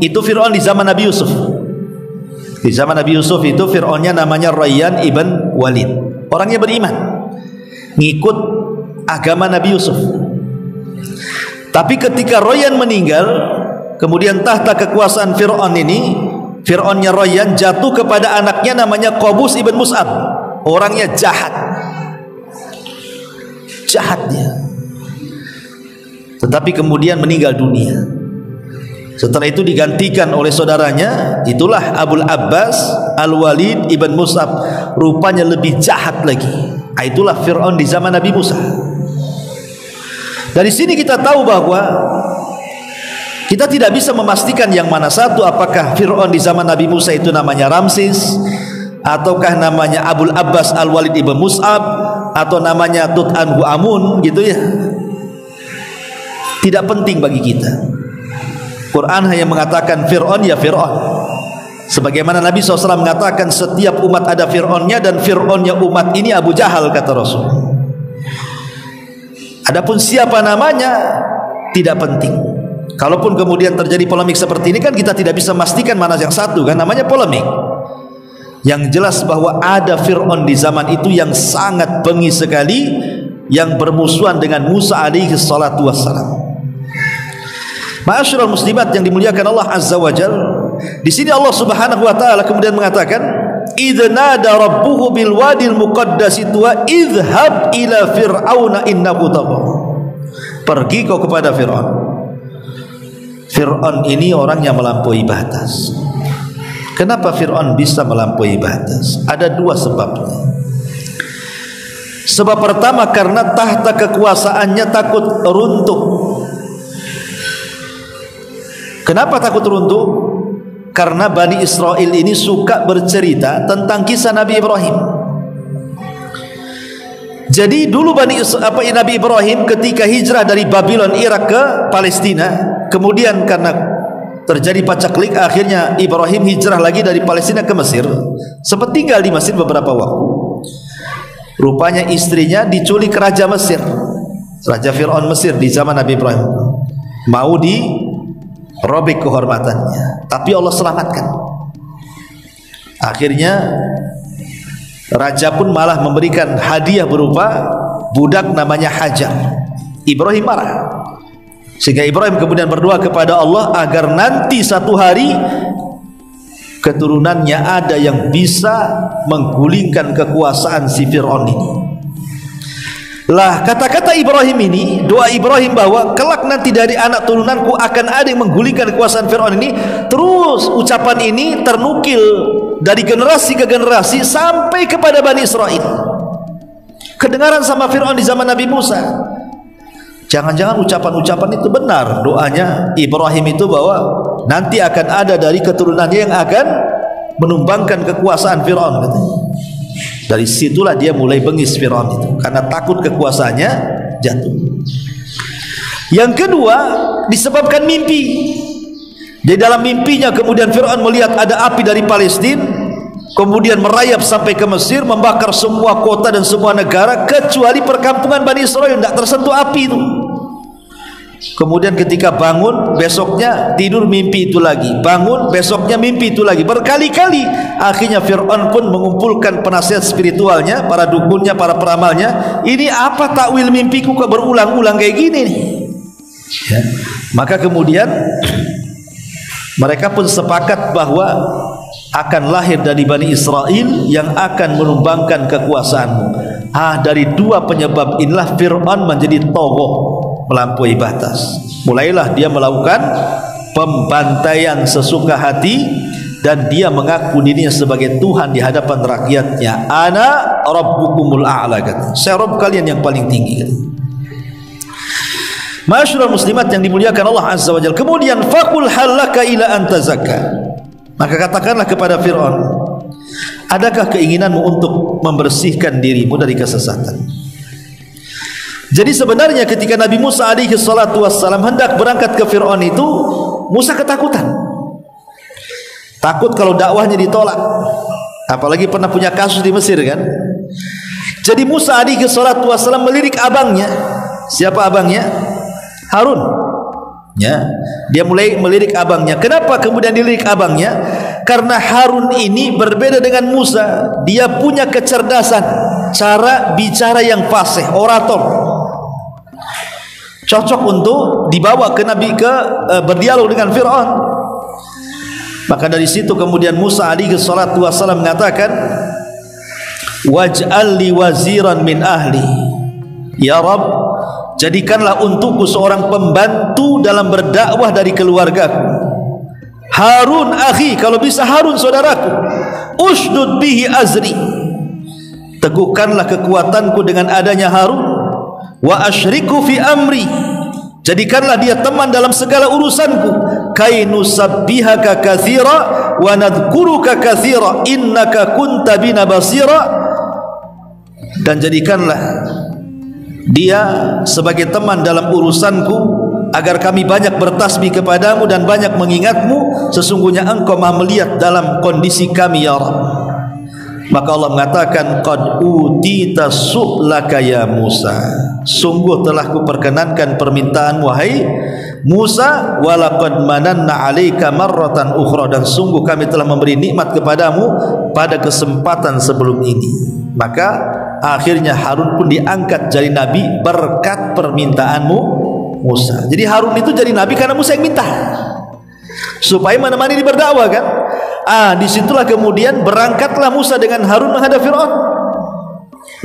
Itu Fir'aun di zaman Nabi Yusuf. Di zaman Nabi Yusuf itu Fir'aunnya namanya Rayyan ibn Walid. Orangnya beriman, ngikut agama Nabi Yusuf. Tapi ketika Rayyan meninggal, kemudian tahta kekuasaan Fir'aun ini, Fir'aunnya Rayyan jatuh kepada anaknya namanya Qabus ibn Mus'ab. Orangnya jahat dia, tetapi kemudian meninggal dunia. Setelah itu digantikan oleh saudaranya, itulah Abul Abbas Al-Walid ibn Mus'ab. Rupanya lebih jahat lagi. Itulah Fir'aun di zaman Nabi Musa. Dari sini kita tahu bahwa kita tidak bisa memastikan yang mana satu, apakah Fir'aun di zaman Nabi Musa itu namanya Ramses, ataukah namanya Abul Abbas Al-Walid ibn Mus'ab, atau namanya Tut Anhu Amun, gitu ya. Tidak penting bagi kita. Quran hanya mengatakan Fir'aun ya Fir'aun. Sebagaimana Nabi SAW mengatakan setiap umat ada Fir'aunnya, dan Fir'aunnya umat ini Abu Jahal, kata Rasul. Adapun siapa namanya tidak penting. Kalaupun kemudian terjadi polemik seperti ini, kan kita tidak bisa memastikan mana yang satu, kan namanya polemik. Yang jelas bahwa ada Fir'aun di zaman itu yang sangat bengis sekali, yang bermusuhan dengan Musa alaihi salatu wassalam. Ma'asyiral muslimat yang dimuliakan Allah azza wa jalla, di sini Allah Subhanahu wa taala kemudian mengatakan, idz nada rabbuhu bil wadil muqaddasi tuwa idhhab ila fir'auna innahu tagha. Pergi kau kepada Fir'aun. Fir'aun ini orang yang melampaui batas. Kenapa Fir'aun bisa melampaui batas? Ada dua sebabnya. Sebab pertama, karena tahta kekuasaannya takut runtuh. Kenapa takut runtuh? Karena Bani Israel ini suka bercerita tentang kisah Nabi Ibrahim. Jadi dulu Nabi Ibrahim ketika hijrah dari Babylon Irak ke Palestina, kemudian karena terjadi pacaklik, akhirnya Ibrahim hijrah lagi dari Palestina ke Mesir. Sempat tinggal di Mesir beberapa waktu. Rupanya istrinya diculik Raja Mesir, Raja Fir'aun Mesir di zaman Nabi Ibrahim. Mau dirobek kehormatannya, tapi Allah selamatkan. Akhirnya Raja pun malah memberikan hadiah berupa budak namanya Hajar. Ibrahim marah, sehingga Ibrahim kemudian berdoa kepada Allah agar nanti satu hari keturunannya ada yang bisa menggulingkan kekuasaan si Fir'aun ini. Lah, kata-kata Ibrahim ini, doa Ibrahim bahwa kelak nanti dari anak turunanku akan ada yang menggulingkan kekuasaan Fir'aun ini, terus ucapan ini ternukil dari generasi ke generasi sampai kepada Bani Israel. Kedengaran sama Fir'aun di zaman Nabi Musa. Jangan-jangan ucapan-ucapan itu benar, doanya Ibrahim itu bahwa nanti akan ada dari keturunannya yang akan menumbangkan kekuasaan Fir'aun, katanya. Dari situlah dia mulai bengis Fir'aun itu, karena takut kekuasaannya jatuh. Yang kedua disebabkan mimpi. Jadi dalam mimpinya kemudian Fir'aun melihat ada api dari Palestina, kemudian merayap sampai ke Mesir, membakar semua kota dan semua negara kecuali perkampungan Bani Israel, tidak tersentuh api itu. Kemudian ketika bangun besoknya tidur mimpi itu lagi, bangun besoknya mimpi itu lagi, berkali-kali. Akhirnya Fir'aun pun mengumpulkan penasihat spiritualnya, para dukunnya, para peramalnya. Ini apa takwil mimpiku kok berulang-ulang kayak gini nih ya. Maka kemudian mereka pun sepakat bahwa akan lahir dari Bani Israel yang akan menumbangkan kekuasaanmu. Dari dua penyebab inilah Fir'aun menjadi togoh, melampaui batas. Mulailah dia melakukan pembantaian sesuka hati, dan dia mengaku dirinya sebagai Tuhan di hadapan rakyatnya. Ana rabbukumul a'la, kata, saya Rabb kalian yang paling tinggi, kata. Ma'asyiral muslimat yang dimuliakan Allah Azza wa Jalla. Kemudian faqul halaka ila an tazakka, maka katakanlah kepada Fir'aun, adakah keinginanmu untuk membersihkan dirimu dari kesesatan? Jadi sebenarnya ketika Nabi Musa alaihi salatu wassalam hendak berangkat ke Fir'aun itu, Musa ketakutan, takut kalau dakwahnya ditolak, apalagi pernah punya kasus di Mesir kan. Jadi Musa alaihi salatu wassalam melirik abangnya. Siapa abangnya? Harun ya. Dia mulai melirik abangnya. Kenapa kemudian dilirik abangnya? Karena Harun ini berbeda dengan Musa. Dia punya kecerdasan, cara bicara yang fasih, orator, cocok untuk dibawa ke Nabi, berdialog dengan Fir'aun. Maka dari situ kemudian Musa alaihi salatu wassalam mengatakan, waj'al li waziran min ahli, ya Rabb, jadikanlah untukku seorang pembantu dalam berdakwah dari keluargaku. Harun akhi, kalau bisa Harun saudaraku. Usdud bihi azri, teguhkanlah kekuatanku dengan adanya Harun. Wa asyriku fi amri, jadikanlah dia teman dalam segala urusanku. Kai nusabbihaka katsira wa nadhkuruka katsira innaka kunta bina basira, dan jadikanlah dia sebagai teman dalam urusanku, agar kami banyak bertasbih kepadamu dan banyak mengingatmu. Sesungguhnya engkau maha melihat dalam kondisi kami ya Rabb. Maka Allah mengatakan, qad utita su'laka ya Musa, sungguh telah kuperkenankan permintaan wahai Musa. Walaqad mananna 'alaika marratan ukhra, dan sungguh kami telah memberi nikmat kepadamu pada kesempatan sebelum ini. Maka akhirnya Harun pun diangkat jadi nabi berkat permintaanmu Musa. Jadi Harun itu jadi nabi karena Musa yang minta, supaya menemani dia berdakwah kan. Disitulah kemudian berangkatlah Musa dengan Harun menghadap Fir'aun.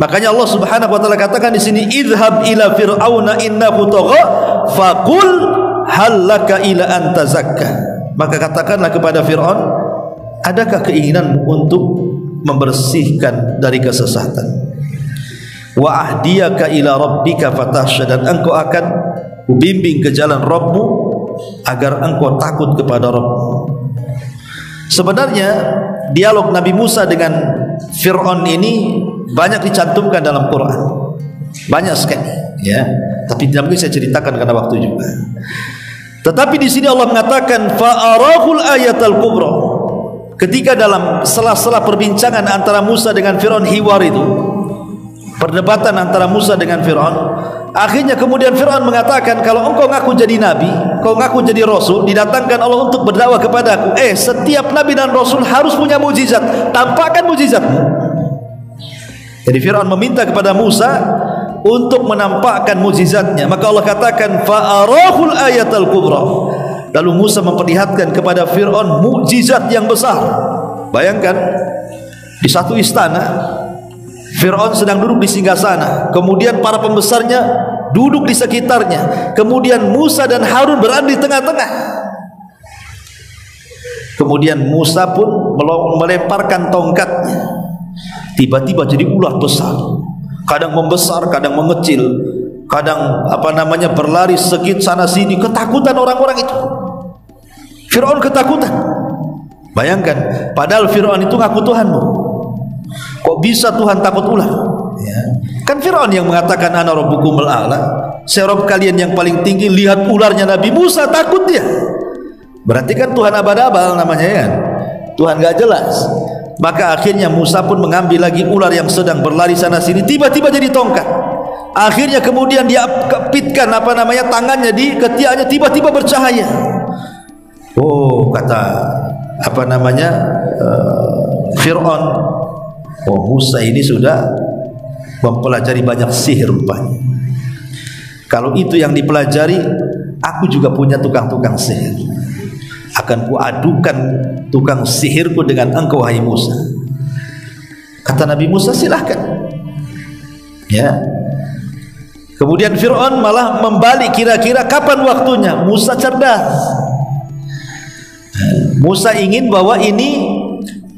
Makanya Allah Subhanahu wa taala katakan di sini, idhab ila fir'auna innahu tagha faqul hal laka ila an tazakka, maka katakanlah kepada Fir'aun, adakah keinginan untuk membersihkan dari kesesatan? Wa ahdiyaka ila rabbika fatahsya, dan engkau akan kubimbing ke jalan Rabbmu agar engkau takut kepada Rabbmu. Sebenarnya dialog Nabi Musa dengan Fir'aun ini banyak dicantumkan dalam Quran, banyak sekali ya, tapi tidak mungkin saya ceritakan karena waktu juga. Tetapi di sini Allah mengatakan fa'arahul ayatal kubra, ketika dalam sela-sela perbincangan antara Musa dengan Fir'aun, hiwar itu, perdebatan antara Musa dengan Fir'aun, akhirnya kemudian Fir'aun mengatakan, kalau engkau ngaku jadi nabi, kau ngaku jadi rasul, didatangkan Allah untuk berdakwah kepadaku. Setiap nabi dan rasul harus punya mukjizat, tampakkan mukjizatmu. Jadi Fir'aun meminta kepada Musa untuk menampakkan mukjizatnya. Maka Allah katakan fa'arahul ayatal kubra, lalu Musa memperlihatkan kepada Fir'aun mukjizat yang besar. Bayangkan, di satu istana Fir'aun sedang duduk di singgasana, kemudian para pembesarnya duduk di sekitarnya, kemudian Musa dan Harun berada di tengah-tengah. Kemudian Musa pun melemparkan tongkatnya, tiba-tiba jadi ular besar, kadang membesar, kadang mengecil, kadang berlari sekit sana sini. Ketakutan orang-orang itu, Fir'aun ketakutan. Bayangkan, padahal Fir'aun itu ngaku Tuhanmu, kok kok bisa Tuhan takut ular? Ya. Kan Fir'aun yang mengatakan ana rabbukumul a'la, saya Rabb kalian yang paling tinggi. Lihat ularnya Nabi Musa, takut dia. Berarti kan Tuhan abal-abal namanya ya, Tuhan gak jelas. Maka akhirnya Musa pun mengambil lagi ular yang sedang berlari sana sini, tiba-tiba jadi tongkat. Akhirnya kemudian dia kepitkan tangannya di ketiaknya, tiba-tiba bercahaya. Oh, kata Fir'aun, oh Musa ini sudah mempelajari banyak sihir rupanya. Kalau itu yang dipelajari, aku juga punya tukang-tukang sihir. Akan kuadukan tukang sihirku dengan engkau, wahai Musa. Kata Nabi Musa, silahkan. Ya. Kemudian Fir'aun malah membalik, kira-kira kapan waktunya. Musa cerdas. Musa ingin bahwa ini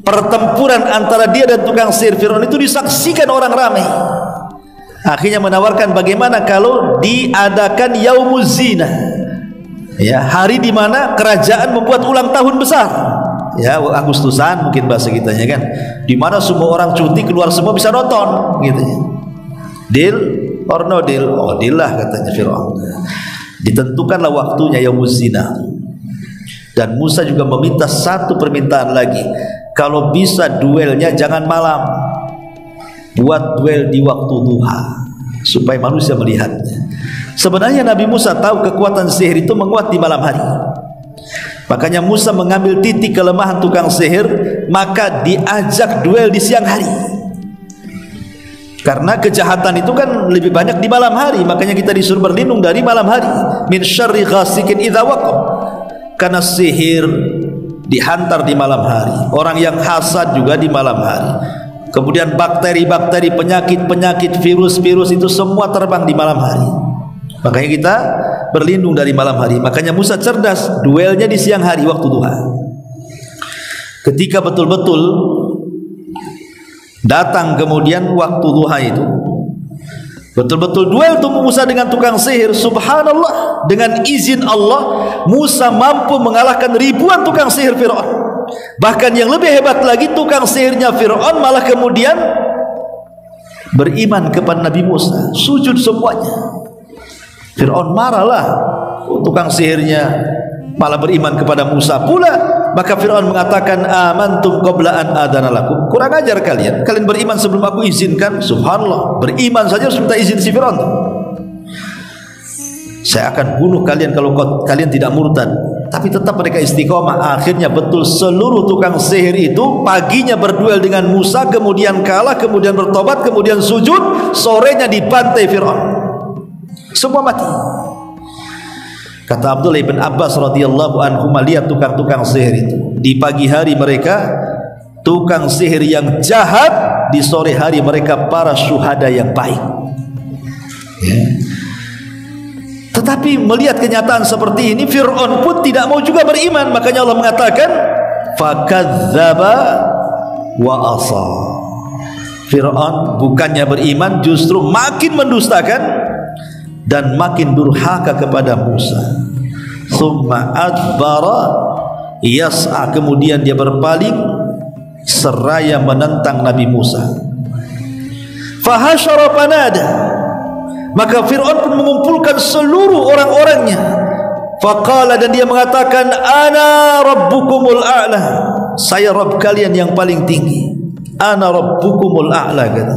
pertempuran antara dia dan tukang sihir Fir'aun itu disaksikan orang ramai. Akhirnya menawarkan bagaimana kalau diadakan Yaumuz Zina, ya, hari di mana kerajaan membuat ulang tahun besar, ya, Agustusan mungkin bahasa kitanya kan, di mana semua orang cuti keluar semua bisa nonton, gitu ya. Deal or no deal? Oh, deal lah katanya Fir'aun. Ditentukanlah waktunya Yaumuz Zina. Dan Musa juga meminta satu permintaan lagi, kalau bisa duelnya jangan malam, buat duel di waktu duha supaya manusia melihatnya. Sebenarnya Nabi Musa tahu kekuatan sihir itu menguat di malam hari. Makanya Musa mengambil titik kelemahan tukang sihir, maka diajak duel di siang hari. Karena kejahatan itu kan lebih banyak di malam hari, makanya kita disuruh berlindung dari malam hari. Min syarri ghasikin idza waqab. Karena sihir dihantar di malam hari. Orang yang hasad juga di malam hari. Kemudian bakteri-bakteri, penyakit-penyakit, virus-virus itu semua terbang di malam hari. Makanya kita berlindung dari malam hari. Makanya Musa cerdas, duelnya di siang hari waktu duha. Ketika betul-betul datang kemudian waktu duha itu, betul-betul duel tuh Musa dengan tukang sihir. Subhanallah, dengan izin Allah Musa mampu mengalahkan ribuan tukang sihir Fir'aun. Bahkan yang lebih hebat lagi, tukang sihirnya Fir'aun malah kemudian beriman kepada Nabi Musa, sujud semuanya. Fir'aun marahlah, tukang sihirnya malah beriman kepada Musa pula. Maka Fir'aun mengatakan, amantum qabla an adana lakum. Kurang ajar kalian, kalian beriman sebelum aku izinkan. Subhanallah, beriman saja harus minta izin si Fir'aun. Saya akan bunuh kalian kalau kalian tidak murtad. Tapi tetap mereka istiqomah. Akhirnya betul seluruh tukang sihir itu paginya berduel dengan Musa, kemudian kalah, kemudian bertobat, kemudian sujud, sorenya dibantai Fir'aun, semua mati. Kata Abdullah ibn Abbas radhiyallahu anhu, lihat tukang-tukang sihir itu. Di pagi hari mereka tukang sihir yang jahat, di sore hari mereka para syuhada yang baik, ya. Tetapi melihat kenyataan seperti ini, Fir'aun pun tidak mau juga beriman. Makanya Allah mengatakan, fakadzdzaba wa asa. Fir'aun bukannya beriman, justru makin mendustakan dan makin durhaka kepada Musa. Tsumma adbara yas'a, kemudian dia berpaling seraya menentang Nabi Musa. Fahasyara fanada, maka Fir'aun pun mengumpulkan seluruh orang-orangnya. Faqala, dan dia mengatakan, ana rabbukumul a'la, saya Rabb kalian yang paling tinggi. Ana rabbukumul a'la, kata.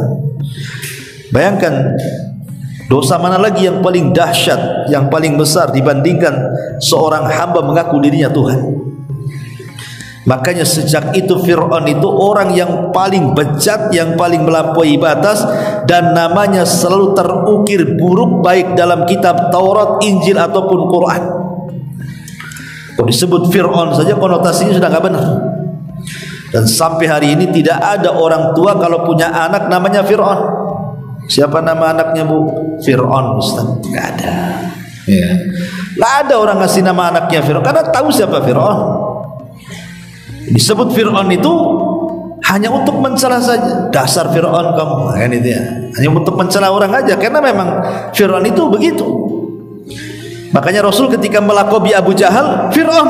Bayangkan, dosa mana lagi yang paling dahsyat, yang paling besar dibandingkan seorang hamba mengaku dirinya Tuhan. Makanya sejak itu Fir'aun itu orang yang paling bejat, yang paling melampaui batas, dan namanya selalu terukir buruk baik dalam kitab Taurat, Injil ataupun Quran. Kalau disebut Fir'aun saja konotasinya sudah nggak benar. Dan sampai hari ini tidak ada orang tua kalau punya anak namanya Fir'aun. Siapa nama anaknya, Bu? Fir'aun, Ustaz. Nggak ada. Ya. Nggak ada orang ngasih nama anaknya Fir'aun karena tahu siapa Fir'aun. Disebut Fir'aun itu hanya untuk mencela saja. Dasar Fir'aun kamu, kan itu ya. Hanya untuk mencela orang aja, karena memang Fir'aun itu begitu. Makanya Rasul ketika melakobi Abu Jahal, Fir'aun,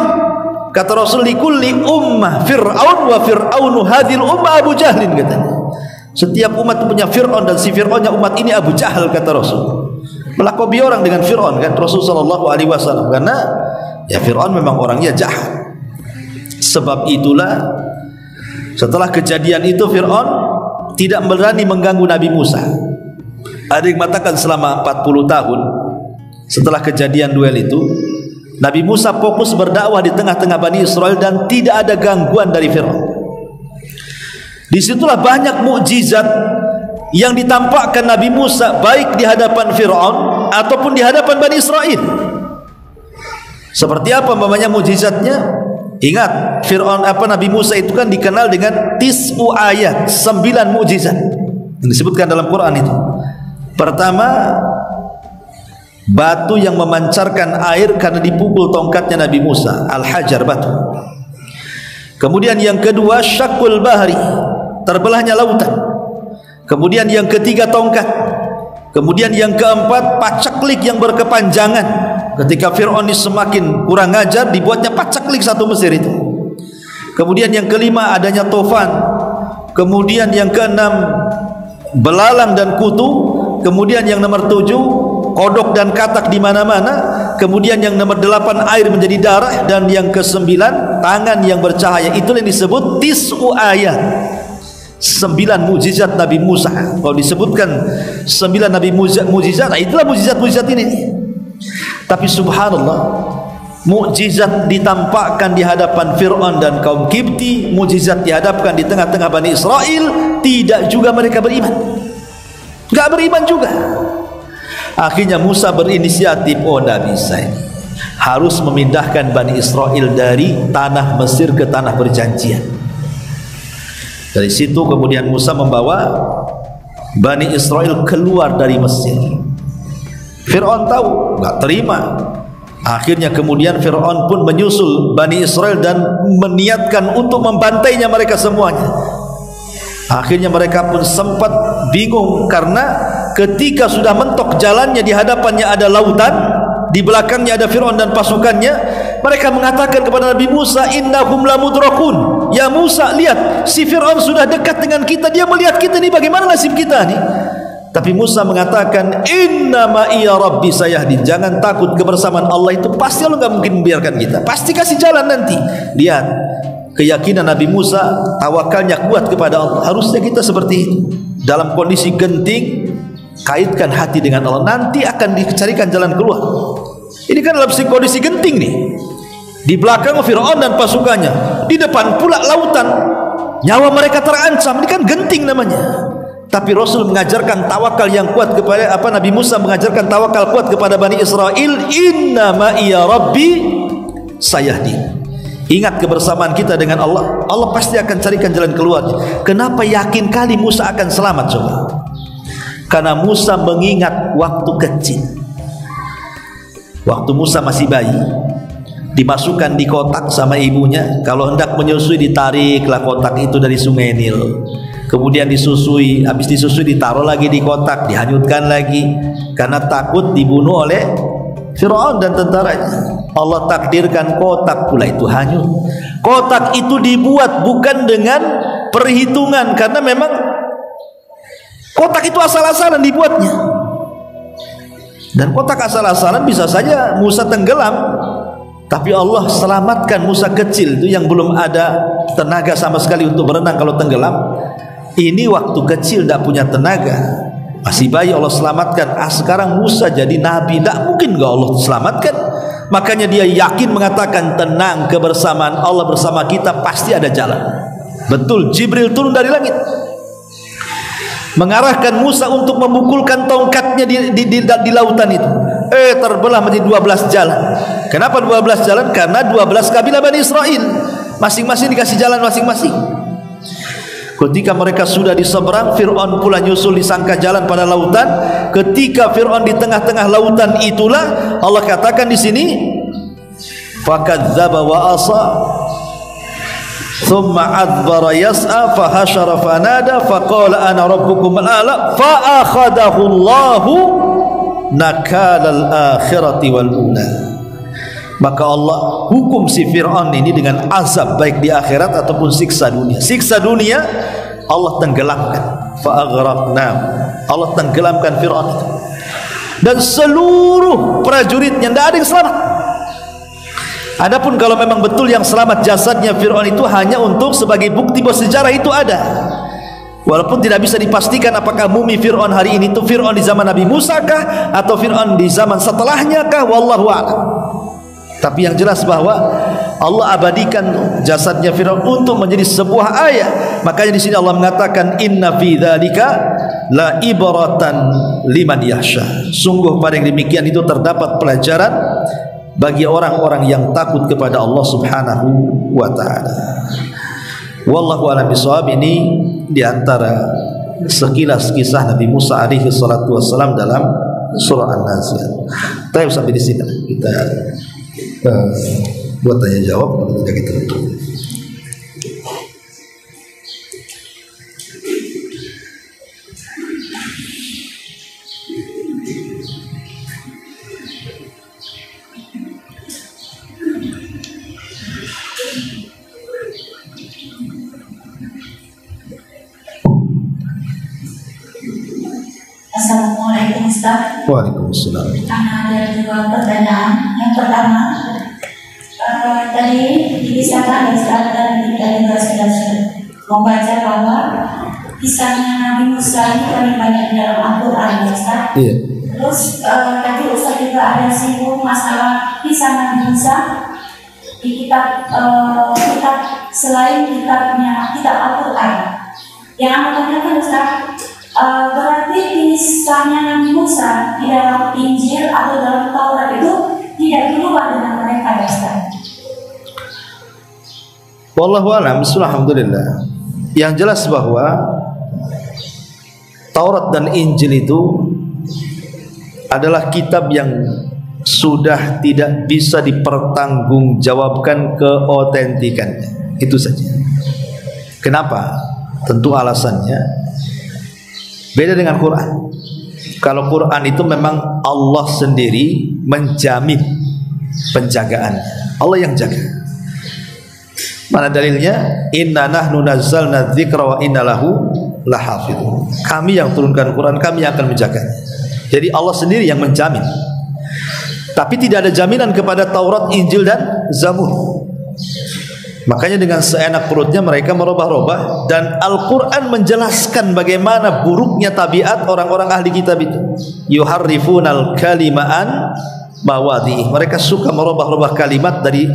kata Rasul, likulli ummah Fir'aun wa Fir'aunu hadhil ummah Abu Jahlin, katanya. Setiap umat punya Fir'aun, dan si Fir'aunnya umat ini Abu Jahal, kata Rasul. Melakobi orang dengan Fir'aun, kan Rasul sallallahu alaihi wasallam, karena ya Fir'aun memang orangnya jahat. Sebab itulah setelah kejadian itu Fir'aun tidak berani mengganggu Nabi Musa. Ada yang mengatakan selama 40 tahun setelah kejadian duel itu, Nabi Musa fokus berdakwah di tengah-tengah Bani Israel dan tidak ada gangguan dari Fir'aun. Disitulah banyak mukjizat yang ditampakkan Nabi Musa, baik di hadapan Fir'aun ataupun di hadapan Bani Israel. Seperti apa umpamanya mukjizatnya? Ingat, Nabi Musa itu kan dikenal dengan 9 ayat, 9 mukjizat yang disebutkan dalam Quran itu. Pertama, batu yang memancarkan air karena dipukul tongkatnya Nabi Musa, Al-Hajar, batu. Kemudian yang kedua, Syakul Bahri, terbelahnya lautan. Kemudian yang ketiga, tongkat. Kemudian yang keempat, pacaklik yang berkepanjangan. Ketika Fir'aun semakin kurang ajar, dibuatnya pacaklik satu Mesir itu. Kemudian yang kelima, adanya tofan. Kemudian yang keenam, belalang dan kutu. Kemudian yang nomor 7, kodok dan katak di mana-mana. Kemudian yang nomor 8, air menjadi darah. Dan yang ke-9, tangan yang bercahaya. Itulah yang disebut 9 ayat, 9 mukjizat Nabi Musa. Kalau disebutkan 9 Nabi mukjizat, nah itulah mukjizat-mukjizat ini. Tapi subhanallah, mukjizat ditampakkan di hadapan Fir'aun dan kaum Kipti, mukjizat dihadapkan di tengah-tengah Bani Israel, tidak juga mereka beriman. Enggak beriman juga. Akhirnya Musa berinisiatif, oh tidak bisa ini, harus memindahkan Bani Israel dari tanah Mesir ke tanah perjanjian. Dari situ kemudian Musa membawa Bani Israel keluar dari Mesir. Fir'aun tahu, enggak terima. Akhirnya kemudian Fir'aun pun menyusul Bani Israel dan meniatkan untuk membantainya mereka semuanya. Akhirnya mereka pun sempat bingung, karena ketika sudah mentok jalannya, di hadapannya ada lautan, di belakangnya ada Fir'aun dan pasukannya. Mereka mengatakan kepada Nabi Musa, innahum lamudrakun. Ya Musa, lihat, si Fir'aun sudah dekat dengan kita, dia melihat kita ini, bagaimana nasib kita nih? Tapi Musa mengatakan, inna ma'iya rabbi sayahdin. Jangan takut, kebersamaan Allah itu pasti Allah nggak mungkin membiarkan kita, pasti kasih jalan nanti. Lihat keyakinan Nabi Musa, tawakalnya kuat kepada Allah. Harusnya kita seperti itu. Dalam kondisi genting, kaitkan hati dengan Allah, nanti akan dicarikan jalan keluar. Ini kan dalam kondisi genting nih, di belakang Fir'aun dan pasukannya, di depan pula lautan, nyawa mereka terancam. Ini kan genting namanya. Tapi Rasul mengajarkan tawakal yang kuat kepada Nabi Musa mengajarkan tawakal kuat kepada Bani Israel. Inna ma'iya rabbi sayahdin. Ingat kebersamaan kita dengan Allah, Allah pasti akan carikan jalan keluar. Kenapa yakin kali Musa akan selamat? Coba. Karena Musa mengingat waktu kecil. Waktu Musa masih bayi, dimasukkan di kotak sama ibunya. Kalau hendak menyusui, ditariklah kotak itu dari sungai Nil. Kemudian disusui, habis disusui ditaruh lagi di kotak, dihanyutkan lagi, karena takut dibunuh oleh Fir'aun dan tentaranya. Allah takdirkan kotak pula itu hanyut. Kotak itu dibuat bukan dengan perhitungan, karena memang kotak itu asal-asalan dibuatnya. Dan kotak asal-asalan bisa saja Musa tenggelam. Tapi Allah selamatkan Musa kecil itu yang belum ada tenaga sama sekali untuk berenang kalau tenggelam. Ini waktu kecil tidak punya tenaga, masih bayi, Allah selamatkan. Sekarang Musa jadi nabi, tidak mungkin enggak Allah selamatkan. Makanya dia yakin mengatakan, tenang, kebersamaan Allah bersama kita, pasti ada jalan. Betul, Jibril turun dari langit mengarahkan Musa untuk memukulkan tongkatnya di lautan itu. Terbelah menjadi 12 jalan. Kenapa 12 jalan? Karena 12 kabilah Bani Israel, masing-masing dikasih jalan masing-masing. Ketika mereka sudah di seberang, Fir'aun pula nyusul disangka jalan pada lautan. Ketika Fir'aun di tengah-tengah lautan itulah Allah katakan di sini, fakadzdzaba wa asa thumma adbara yas'a fahasyara fanada faqala ana rabbukum al-a'la fa akhadahu Allahu nakalal akhirati wal ula. Maka Allah hukum si Fir'aun ini dengan azab baik di akhirat ataupun siksa dunia. Siksa dunia Allah tenggelamkan. Fa'aghraqna, Allah tenggelamkan Fir'aun itu dan seluruh prajuritnya, tidak ada yang selamat. Adapun kalau memang betul yang selamat jasadnya Fir'aun itu hanya untuk sebagai bukti bahwa sejarah itu ada, walaupun tidak bisa dipastikan apakah mumi Fir'aun hari ini itu Fir'aun di zaman Nabi Musa kah atau Fir'aun di zaman setelahnya kah, wallahu a'lam. Tapi yang jelas bahwa Allah abadikan jasadnya Fir'aun untuk menjadi sebuah ayat. Makanya di sini Allah mengatakan inna fi dzalika la ibratan liman yakhsha. Sungguh pada yang demikian itu terdapat pelajaran bagi orang-orang yang takut kepada Allah Subhanahu wa taala. Wallahu a'lam bishawab. Ini di antara sekilas kisah Nabi Musa alaihi salatu wassalam dalam surah An-Nazi'at. Tapi sampai di sini kita buat tanya jawab, kalau tidak kita tutup. Assalamualaikum Ustaz. Waalaikumsalam. Ada dua pertanyaan. Yang pertama, tadi dibisakan Ustaz dan kita sudah membaca bahwa kisahnya Nabi Musa ini paling banyak di dalam Al-Quran, Ustaz. Iya. Terus tadi Ustaz juga ada singgung masalah kisah Nabi Musa di kitab selain kitab Al-Quran. Yang aku tanyakan Ustaz, berarti kisahnya Nabi Musa di dalam Injil atau dalam Taurat itu tidak dirubah dengan mereka, Ustaz? Wallahu a'lam. Alhamdulillah. Yang jelas bahwa Taurat dan Injil itu adalah kitab yang sudah tidak bisa dipertanggungjawabkan keotentikannya. Itu saja. Kenapa? Tentu alasannya beda dengan Quran. Kalau Quran itu memang Allah sendiri menjamin penjagaannya. Allah yang jaga. Mana dalilnya? Inna nahnu nazzalna dzikra wa inna lahu lahafidun. Kami yang turunkan Quran, kami yang akan menjaganya. Jadi Allah sendiri yang menjamin. Tapi tidak ada jaminan kepada Taurat, Injil dan Zabur. Makanya dengan seenak perutnya mereka merubah-rubah, dan Al-Quran menjelaskan bagaimana buruknya tabiat orang-orang ahli kitab itu. Yuharrifunal kalima'an mawadhi. Mereka suka merubah-rubah kalimat dari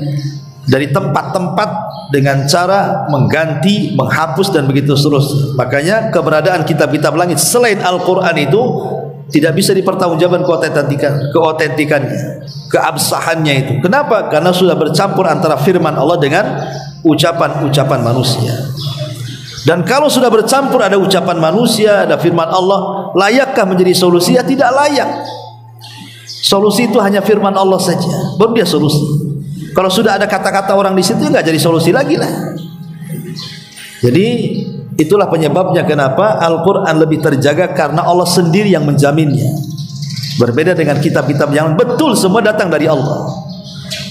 tempat-tempat dengan cara mengganti, menghapus dan begitu seterusnya. Makanya keberadaan kitab-kitab langit selain Al-Quran itu tidak bisa dipertanggungjawabkan keotentikannya, keabsahannya itu. Kenapa? Karena sudah bercampur antara firman Allah dengan ucapan-ucapan manusia. Dan kalau sudah bercampur, ada ucapan manusia, ada firman Allah, layakkah menjadi solusi? Ya tidak layak. Solusi itu hanya firman Allah saja, baru dia solusi. Kalau sudah ada kata-kata orang di situ, nggak jadi solusi lagi lah. Jadi itulah penyebabnya kenapa Al-Quran lebih terjaga, karena Allah sendiri yang menjaminnya. Berbeda dengan kitab-kitab yang betul semua datang dari Allah,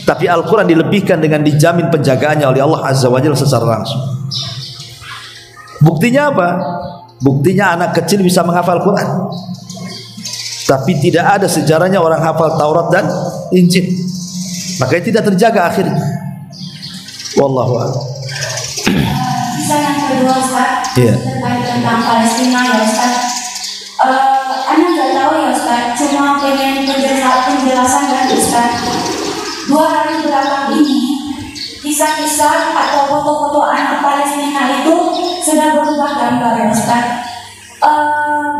tapi Al-Quran dilebihkan dengan dijamin penjagaannya oleh Allah Azza wa Jalla secara langsung. Buktinya apa? Buktinya anak kecil bisa menghafal Quran, tapi tidak ada sejarahnya orang hafal Taurat dan Injil. Makanya tidak terjaga akhirnya. Wallahu a'lam. Yang kedua, Ustaz, terkait tentang Palestina, ya Ustaz. Anda nggak tahu ya Ustaz, cuma pengen penjelasan dari Ustaz. 2 hari belakang ini, kisah-kisah atau foto-foto anak Palestina itu sudah berubah gambar, ya Ustaz.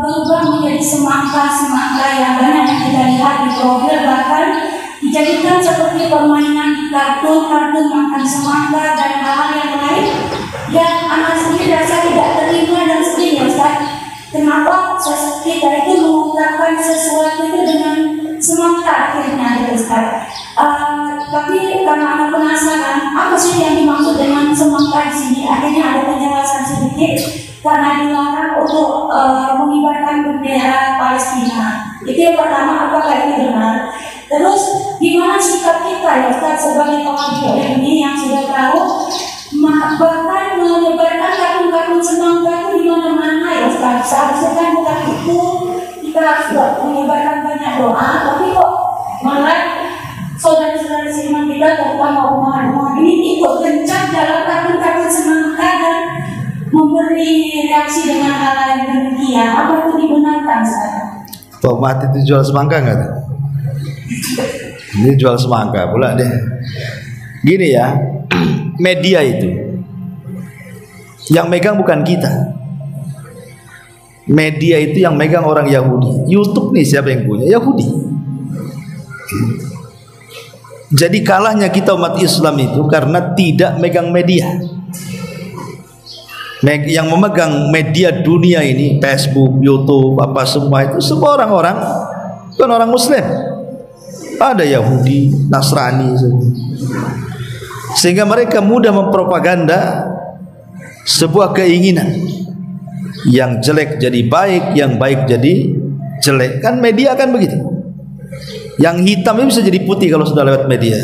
Berubah menjadi semangka-semangka yang banyak yang kita lihat di profil, bahkan dijadikan seperti permainan kartun makan semangka dan hal-hal yang lain. Dan anak sendiri rasa tidak terima dan sedih, ya Ustaz. Kenapa kita itu mengungkapkan sesuatu itu dengan semangka akhirnya, ya Ustaz? Tapi karena anak penasaran, apa sih yang dimaksud dengan semangka di sini? Akhirnya ada penjelasan sedikit, karena dilarang untuk mengibarkan bendera Palestina. Itu yang pertama, apakah itu benar? Terus gimana sikap kita, ya Ustaz, sebagai pengabdi ini yang sudah tahu bahkan menyebarkan kartun-kartun semangka itu Ustaz. Seharusnya kan kita harus menyebarkan banyak doa, tapi kok malah saudara-saudara seiman kita terutama umat ini ikut gencar dalam takut semangka dan memberi reaksi dengan hal yang demikian. Apa itu dibenarkan sekarang? Pak Mati itu jual semangka nggak? Ini jual semangka pula deh. Gini ya, media itu yang megang bukan kita. Media itu yang megang orang Yahudi. YouTube nih siapa yang punya? Yahudi. Jadi kalahnya kita umat Islam itu karena tidak megang media. Yang memegang media dunia ini, Facebook, YouTube, apa semua itu semua orang-orang bukan orang Muslim. Ada Yahudi, Nasrani, sehingga mereka mudah mempropaganda sebuah keinginan. Yang jelek jadi baik, yang baik jadi jelek. Kan media kan begitu. Yang hitam itu bisa jadi putih kalau sudah lewat media.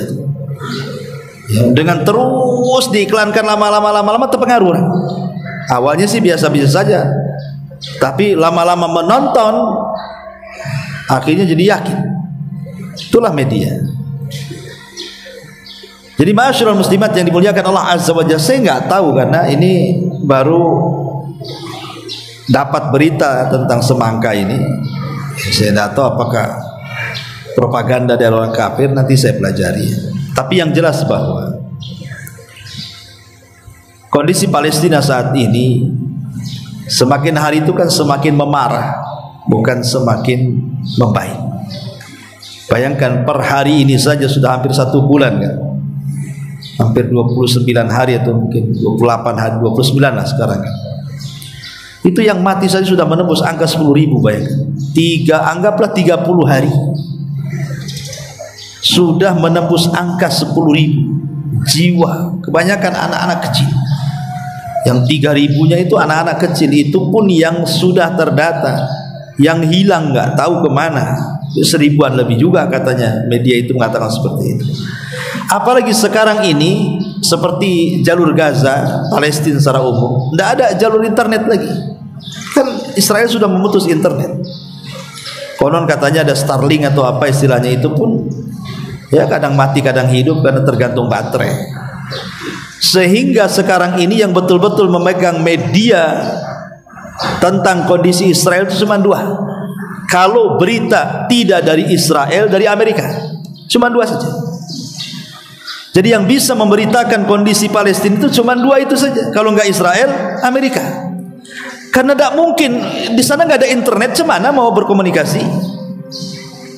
Ya, dengan terus diiklankan lama-lama terpengaruh orang. Awalnya sih biasa-biasa saja, tapi lama-lama menonton akhirnya jadi yakin. Itulah media. Jadi ma'asyiral muslimat yang dimuliakan Allah Azza wa Jalla, saya nggak tahu karena ini baru dapat berita tentang semangka ini. Saya tidak tahu apakah propaganda dari orang kafir, nanti saya pelajari. Tapi yang jelas bahwa kondisi Palestina saat ini semakin hari itu kan semakin memarah, bukan semakin membaik. Bayangkan per hari ini saja sudah hampir 1 bulan kan? Hampir 29 hari atau mungkin 28 hari, 29 lah sekarang kan. Itu yang mati saja sudah menembus angka 10.000, bayangkan. Anggaplah 30 hari sudah menembus angka 10.000 jiwa, kebanyakan anak-anak kecil. Yang 3.000-nya itu anak-anak kecil, itu pun yang sudah terdata, yang hilang nggak tahu kemana. 1.000-an lebih juga katanya, media itu mengatakan seperti itu. Apalagi sekarang ini seperti jalur Gaza, Palestina secara umum, tidak ada jalur internet lagi. Kan Israel sudah memutus internet. Konon katanya ada Starlink atau apa istilahnya, itu pun ya kadang mati kadang hidup karena tergantung baterai. Sehingga sekarang ini yang betul-betul memegang media tentang kondisi Israel itu cuma 2. Kalau berita tidak dari Israel, dari Amerika, cuma 2 saja. Jadi yang bisa memberitakan kondisi Palestina itu cuma 2 itu saja. Kalau nggak Israel, Amerika. Karena tidak mungkin di sana nggak ada internet, cemana mau berkomunikasi,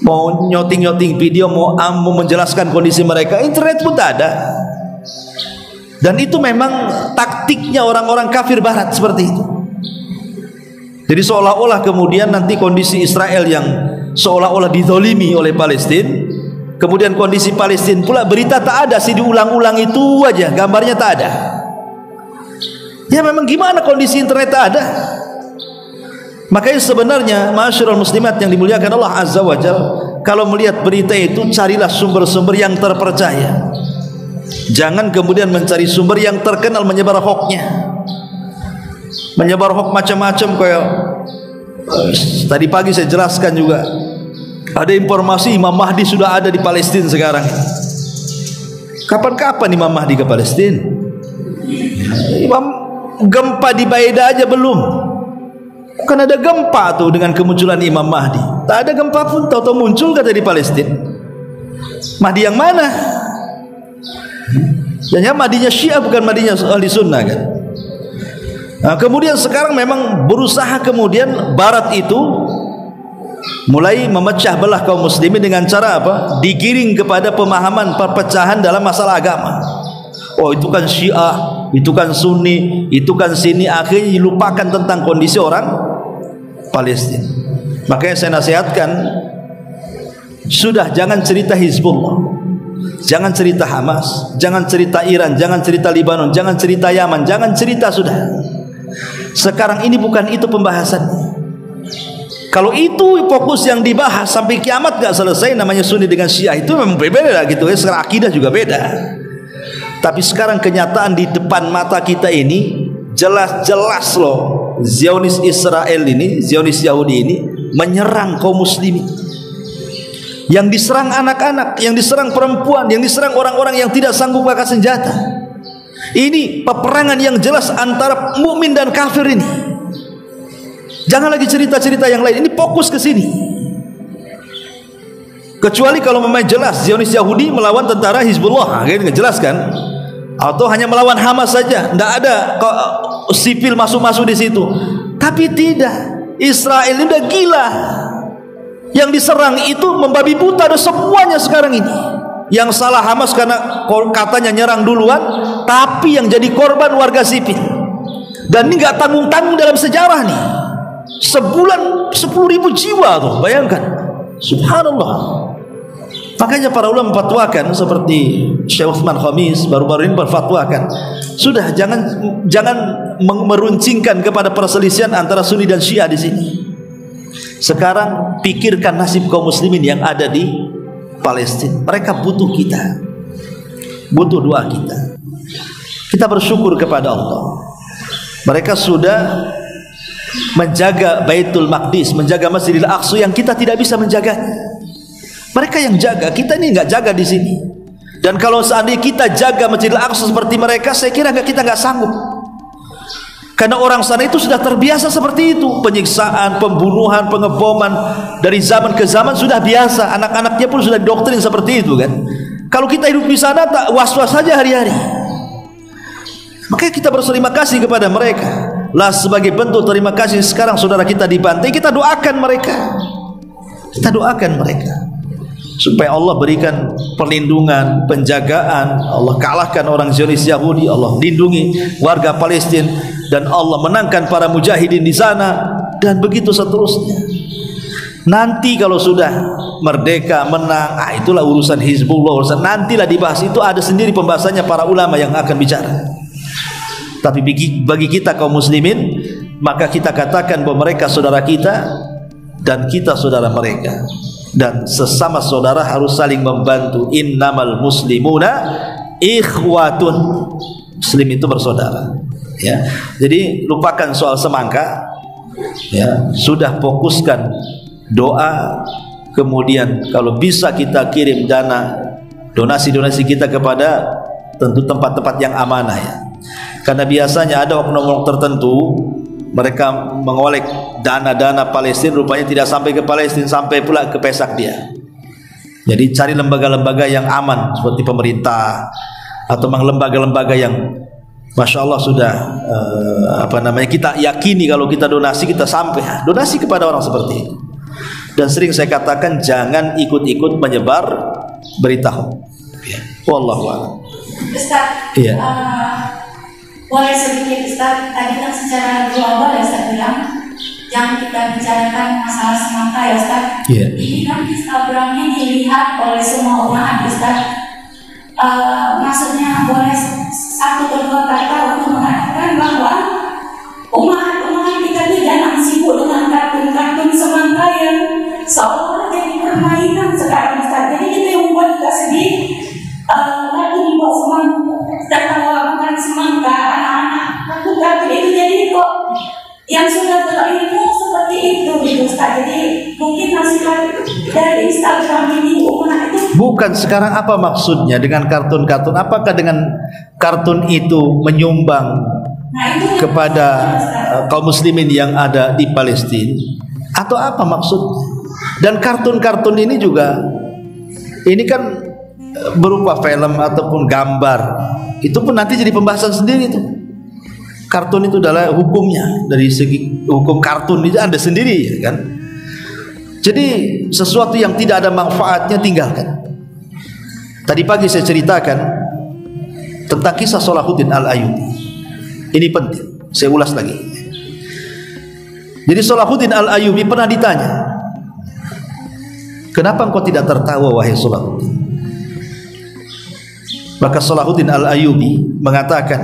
mau nyoting video, mau menjelaskan kondisi mereka, internet pun tak ada. Dan itu memang taktiknya orang-orang kafir barat seperti itu. Jadi seolah-olah kemudian nanti kondisi Israel yang seolah-olah dizalimi oleh Palestina, kemudian kondisi Palestina pula berita tak ada sih, diulang-ulang itu aja, gambarnya tak ada. Ya memang gimana kondisi internet tak ada. Makanya sebenarnya ma'asyiral muslimat yang dimuliakan Allah Azza wa Jalla, kalau melihat berita itu carilah sumber-sumber yang terpercaya. Jangan kemudian mencari sumber yang terkenal menyebar hoaxnya. Menyebar hoax macam-macam, kayak tadi pagi saya jelaskan juga. Ada informasi Imam Mahdi sudah ada di Palestina sekarang. Kapan-kapan Imam Mahdi ke Palestina? Gempa di Baida aja belum. Kan ada gempa tuh dengan kemunculan Imam Mahdi. Tak ada gempa pun, tahu-tahu muncul kata di Palestina. Mahdi yang mana? Jangan Mahdinya Syiah, bukan Mahdinya Ahli Sunnah kan? Nah, kemudian sekarang memang berusaha kemudian Barat itu mulai memecah belah kaum muslimin dengan cara apa? Digiring kepada pemahaman perpecahan dalam masalah agama. Oh itu kan Syiah, itu kan Sunni, itu kan sini, akhirnya dilupakan tentang kondisi orang Palestina. Makanya saya nasihatkan, sudah jangan cerita Hizbullah, jangan cerita Hamas, jangan cerita Iran, jangan cerita Libanon, jangan cerita Yaman, jangan cerita sudah. Sekarang ini bukan itu pembahasannya. Kalau itu fokus yang dibahas sampai kiamat gak selesai, namanya Sunni dengan Syiah itu memang berbeda gitu ya, secara akidah juga beda. Tapi sekarang kenyataan di depan mata kita ini jelas-jelas loh, Zionis Israel ini, Zionis Yahudi ini menyerang kaum muslimin. Yang diserang anak-anak, yang diserang perempuan, yang diserang orang-orang yang tidak sanggup angkat senjata. Ini peperangan yang jelas antara mukmin dan kafir ini. Jangan lagi cerita-cerita yang lain. Ini fokus ke sini. Kecuali kalau memang jelas Zionis Yahudi melawan tentara Hizbullah, gitu jelas kan? Atau hanya melawan Hamas saja, tidak ada sipil masuk-masuk di situ. Tapi tidak, Israel ini udah gila. Yang diserang itu membabi buta, ada semuanya sekarang ini. Yang salah Hamas karena katanya nyerang duluan, tapi yang jadi korban warga sipil. Dan ini nggak tanggung-tanggung dalam sejarah nih. Sebulan 10.000 jiwa tuh, bayangkan. Subhanallah. Makanya para ulama fatwakan seperti Syekh Utsman Khamis baru-baru ini berfatwakan, sudah jangan meruncingkan kepada perselisihan antara Sunni dan Syiah di sini. Sekarang pikirkan nasib kaum muslimin yang ada di Palestina. Mereka butuh kita, butuh doa kita. Kita bersyukur kepada Allah. Mereka sudah menjaga Baitul Maqdis, menjaga Masjidil Aqsa yang kita tidak bisa menjaga. Mereka yang jaga, kita ini nggak jaga di sini. Dan kalau seandainya kita jaga Masjidil Aqsa seperti mereka, saya kira kita nggak sanggup. Karena orang sana itu sudah terbiasa seperti itu, penyiksaan, pembunuhan, pengeboman dari zaman ke zaman sudah biasa. Anak-anaknya pun sudah didoktrin seperti itu kan. Kalau kita hidup di sana tak was-was saja hari-hari. Makanya kita berterima kasih kepada mereka. Lah sebagai bentuk terima kasih sekarang saudara kita dibantai, kita doakan mereka. Kita doakan mereka supaya Allah berikan perlindungan, penjagaan, Allah kalahkan orang Zionis Yahudi, Allah lindungi warga Palestina, dan Allah menangkan para mujahidin di sana, dan begitu seterusnya. Nanti kalau sudah merdeka, menang, itulah urusan Hizbullah, urusan nantilah dibahas, itu ada sendiri pembahasannya para ulama yang akan bicara. Tapi bagi kita kaum muslimin, maka kita katakan bahwa mereka saudara kita dan kita saudara mereka. Dan sesama saudara harus saling membantu. Innamal muslimuna ikhwatun. Muslim itu bersaudara. Ya, jadi lupakan soal semangka. Ya, sudah fokuskan doa. Kemudian kalau bisa kita kirim dana, donasi-donasi kita kepada tentu tempat-tempat yang amanah ya. Karena biasanya ada oknum-oknum tertentu, mereka mengolek dana-dana Palestina, rupanya tidak sampai ke Palestina, sampai pula ke pesak dia. Jadi cari lembaga-lembaga yang aman seperti pemerintah atau lembaga-lembaga yang Masya Allah sudah kita yakini kalau kita donasi kita sampai donasi kepada orang seperti itu. Dan sering saya katakan jangan ikut-ikut menyebar berita hoax. Ya. Wallahu a'lam. Ustaz, iya. Boleh sedikit Ustaz, tadi kan secara global ya Ustaz bilang jangan kita bicarakan masalah semangka ya Ustaz. Yeah. Ini kan Instagramnya dilihat oleh semua umat Ustaz. Maksudnya boleh satu kedua kata untuk mengatakan bahwa umat kita ini jangan sibuk dengan kartun-kartun semangka yang seolah-olah jadi permainan sekarang Ustaz. Jadi itu yang membuat kita sedih. Lalu dibuat semangka dan kalau makan semangka anak-anak kartun itu jadi kok yang sudah berilmu seperti itu gitu Ustaz. Jadi mungkin nasihat dari Instagram ini umat itu bukan. Sekarang apa maksudnya dengan kartun-kartun? Apakah dengan kartun itu menyumbang kepada kaum muslimin yang ada di Palestina? Atau apa maksudnya? Dan kartun-kartun ini juga ini kan berupa film ataupun gambar, itu pun nanti jadi pembahasan sendiri itu. Kartun itu adalah hukumnya, dari segi hukum kartun itu ada sendiri kan. Jadi sesuatu yang tidak ada manfaatnya tinggalkan. Tadi pagi saya ceritakan tentang kisah Salahuddin Al-Ayyubi. Ini penting, saya ulas lagi. Jadi Salahuddin Al-Ayyubi pernah ditanya, kenapa engkau tidak tertawa wahai Salahuddin? Maka Salahuddin Al-Ayyubi mengatakan,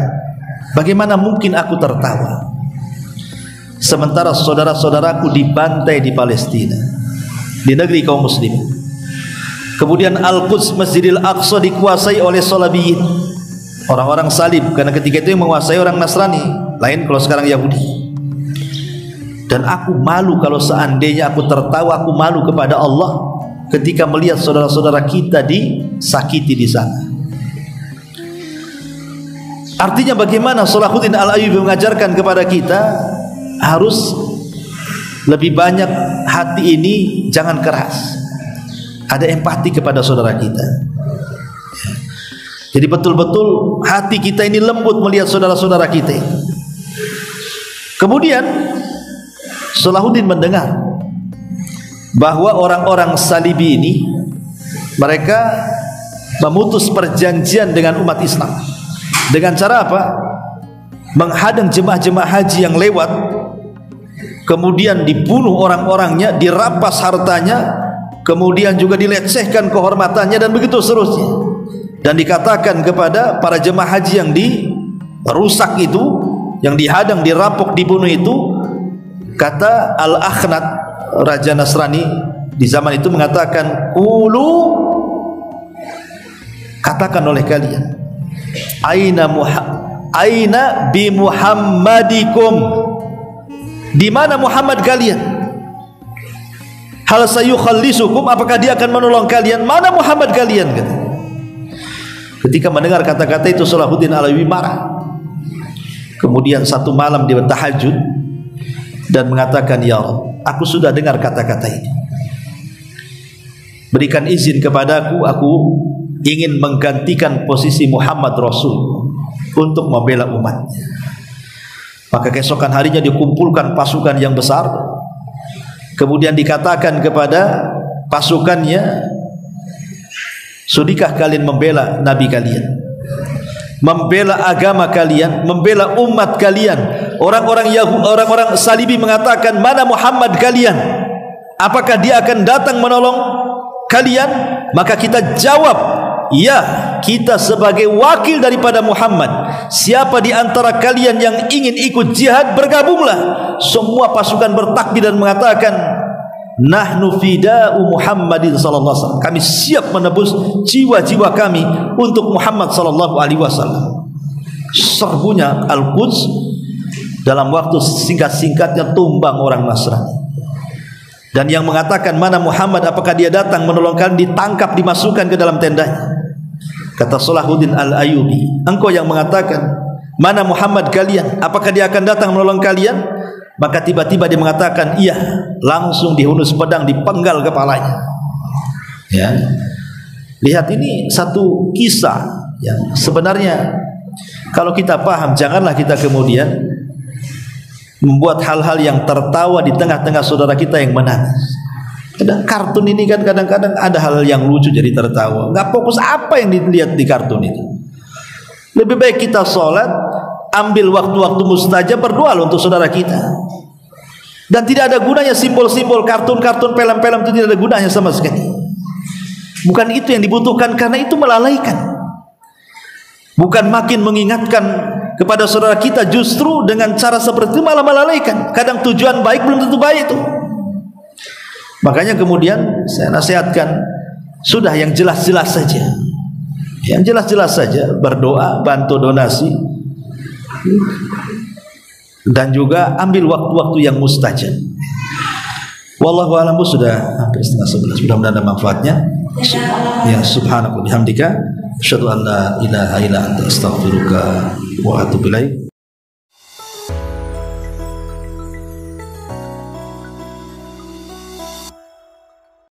bagaimana mungkin aku tertawa sementara saudara-saudaraku dibantai di Palestina, di negeri kaum muslimin. Kemudian Al-Quds, Masjidil Aqsa dikuasai oleh Salabiyin, orang-orang salib, karena ketika itu yang menguasai orang Nasrani, lain kalau sekarang Yahudi. Dan aku malu kalau seandainya aku tertawa, aku malu kepada Allah ketika melihat saudara-saudara kita disakiti di sana. Artinya bagaimana Salahuddin Al-Ayyubi mengajarkan kepada kita harus lebih banyak hati ini jangan keras, ada empati kepada saudara kita. Jadi betul-betul hati kita ini lembut melihat saudara-saudara kita. Kemudian Salahuddin mendengar bahwa orang-orang Salibi ini mereka memutus perjanjian dengan umat Islam. Dengan cara apa? Menghadang jemaah-jemaah haji yang lewat, kemudian dibunuh orang-orangnya, dirampas hartanya, kemudian juga dilecehkan kehormatannya, dan begitu seterusnya. Dan dikatakan kepada para jemaah haji yang dirusak itu, yang dihadang, dirampok, dibunuh itu, kata Al-Akhnat, Raja Nasrani di zaman itu mengatakan, katakan oleh kalian, Aina bi Muhammadikum, di mana Muhammad kalian? Hal sayukhallisukum, apakah dia akan menolong kalian? Mana Muhammad kalian? Ketika mendengar kata-kata itu Salahuddin Al-Ayyubi marah. Kemudian satu malam dia bertahajud dan mengatakan, ya Allah, aku sudah dengar kata-kata ini, berikan izin kepadaku, aku ingin menggantikan posisi Muhammad Rasul untuk membela umat. Maka keesokan harinya dikumpulkan pasukan yang besar, kemudian dikatakan kepada pasukannya, sudikah kalian membela Nabi kalian, membela agama kalian, membela umat kalian? Orang-orang Salibi mengatakan, mana Muhammad kalian? Apakah dia akan datang menolong kalian? Maka kita jawab, ya, kita sebagai wakil daripada Muhammad. Siapa di antara kalian yang ingin ikut jihad, bergabunglah. Semua pasukan bertakbir dan mengatakan, nahnu fida'u Muhammadin sallallahu alaihi wasallam, kami siap menebus jiwa-jiwa kami untuk Muhammad sallallahu alaihi wasallam. Serbunya Al-Quds dalam waktu singkat-singkatnya tumbang orang Nasrani. Dan yang mengatakan mana Muhammad, apakah dia datang menolong kalian, ditangkap, dimasukkan ke dalam tendanya. Kata Salahuddin Al-Ayyubi, engkau yang mengatakan mana Muhammad kalian, apakah dia akan datang menolong kalian? Maka tiba-tiba dia mengatakan iya, langsung dihunus pedang, dipenggal kepalanya. Ya, lihat ini satu kisah yang sebenarnya kalau kita paham, janganlah kita kemudian membuat hal-hal yang tertawa di tengah-tengah saudara kita yang menangis. Kadang kartun ini kan kadang-kadang ada hal yang lucu jadi tertawa, nggak fokus apa yang dilihat di kartun itu. Lebih baik kita sholat, ambil waktu-waktu mustajab, berdoa untuk saudara kita. Dan tidak ada gunanya simbol-simbol kartun-kartun, film-film itu tidak ada gunanya sama sekali. Bukan itu yang dibutuhkan, karena itu melalaikan. Bukan makin mengingatkan kepada saudara kita, justru dengan cara seperti itu malah melalaikan. Kadang tujuan baik belum tentu baik itu. Makanya kemudian saya nasihatkan, sudah yang jelas-jelas saja, yang jelas-jelas saja, berdoa, bantu donasi, dan juga ambil waktu-waktu yang mustajab. Wallahu a'lam. Sudah hampir setengah 11, mudah-mudahan ada manfaatnya. Ya, subhanaka bihamdika asyhadu an la ilaha illa anta astaghfiruka wa atubu ilaik.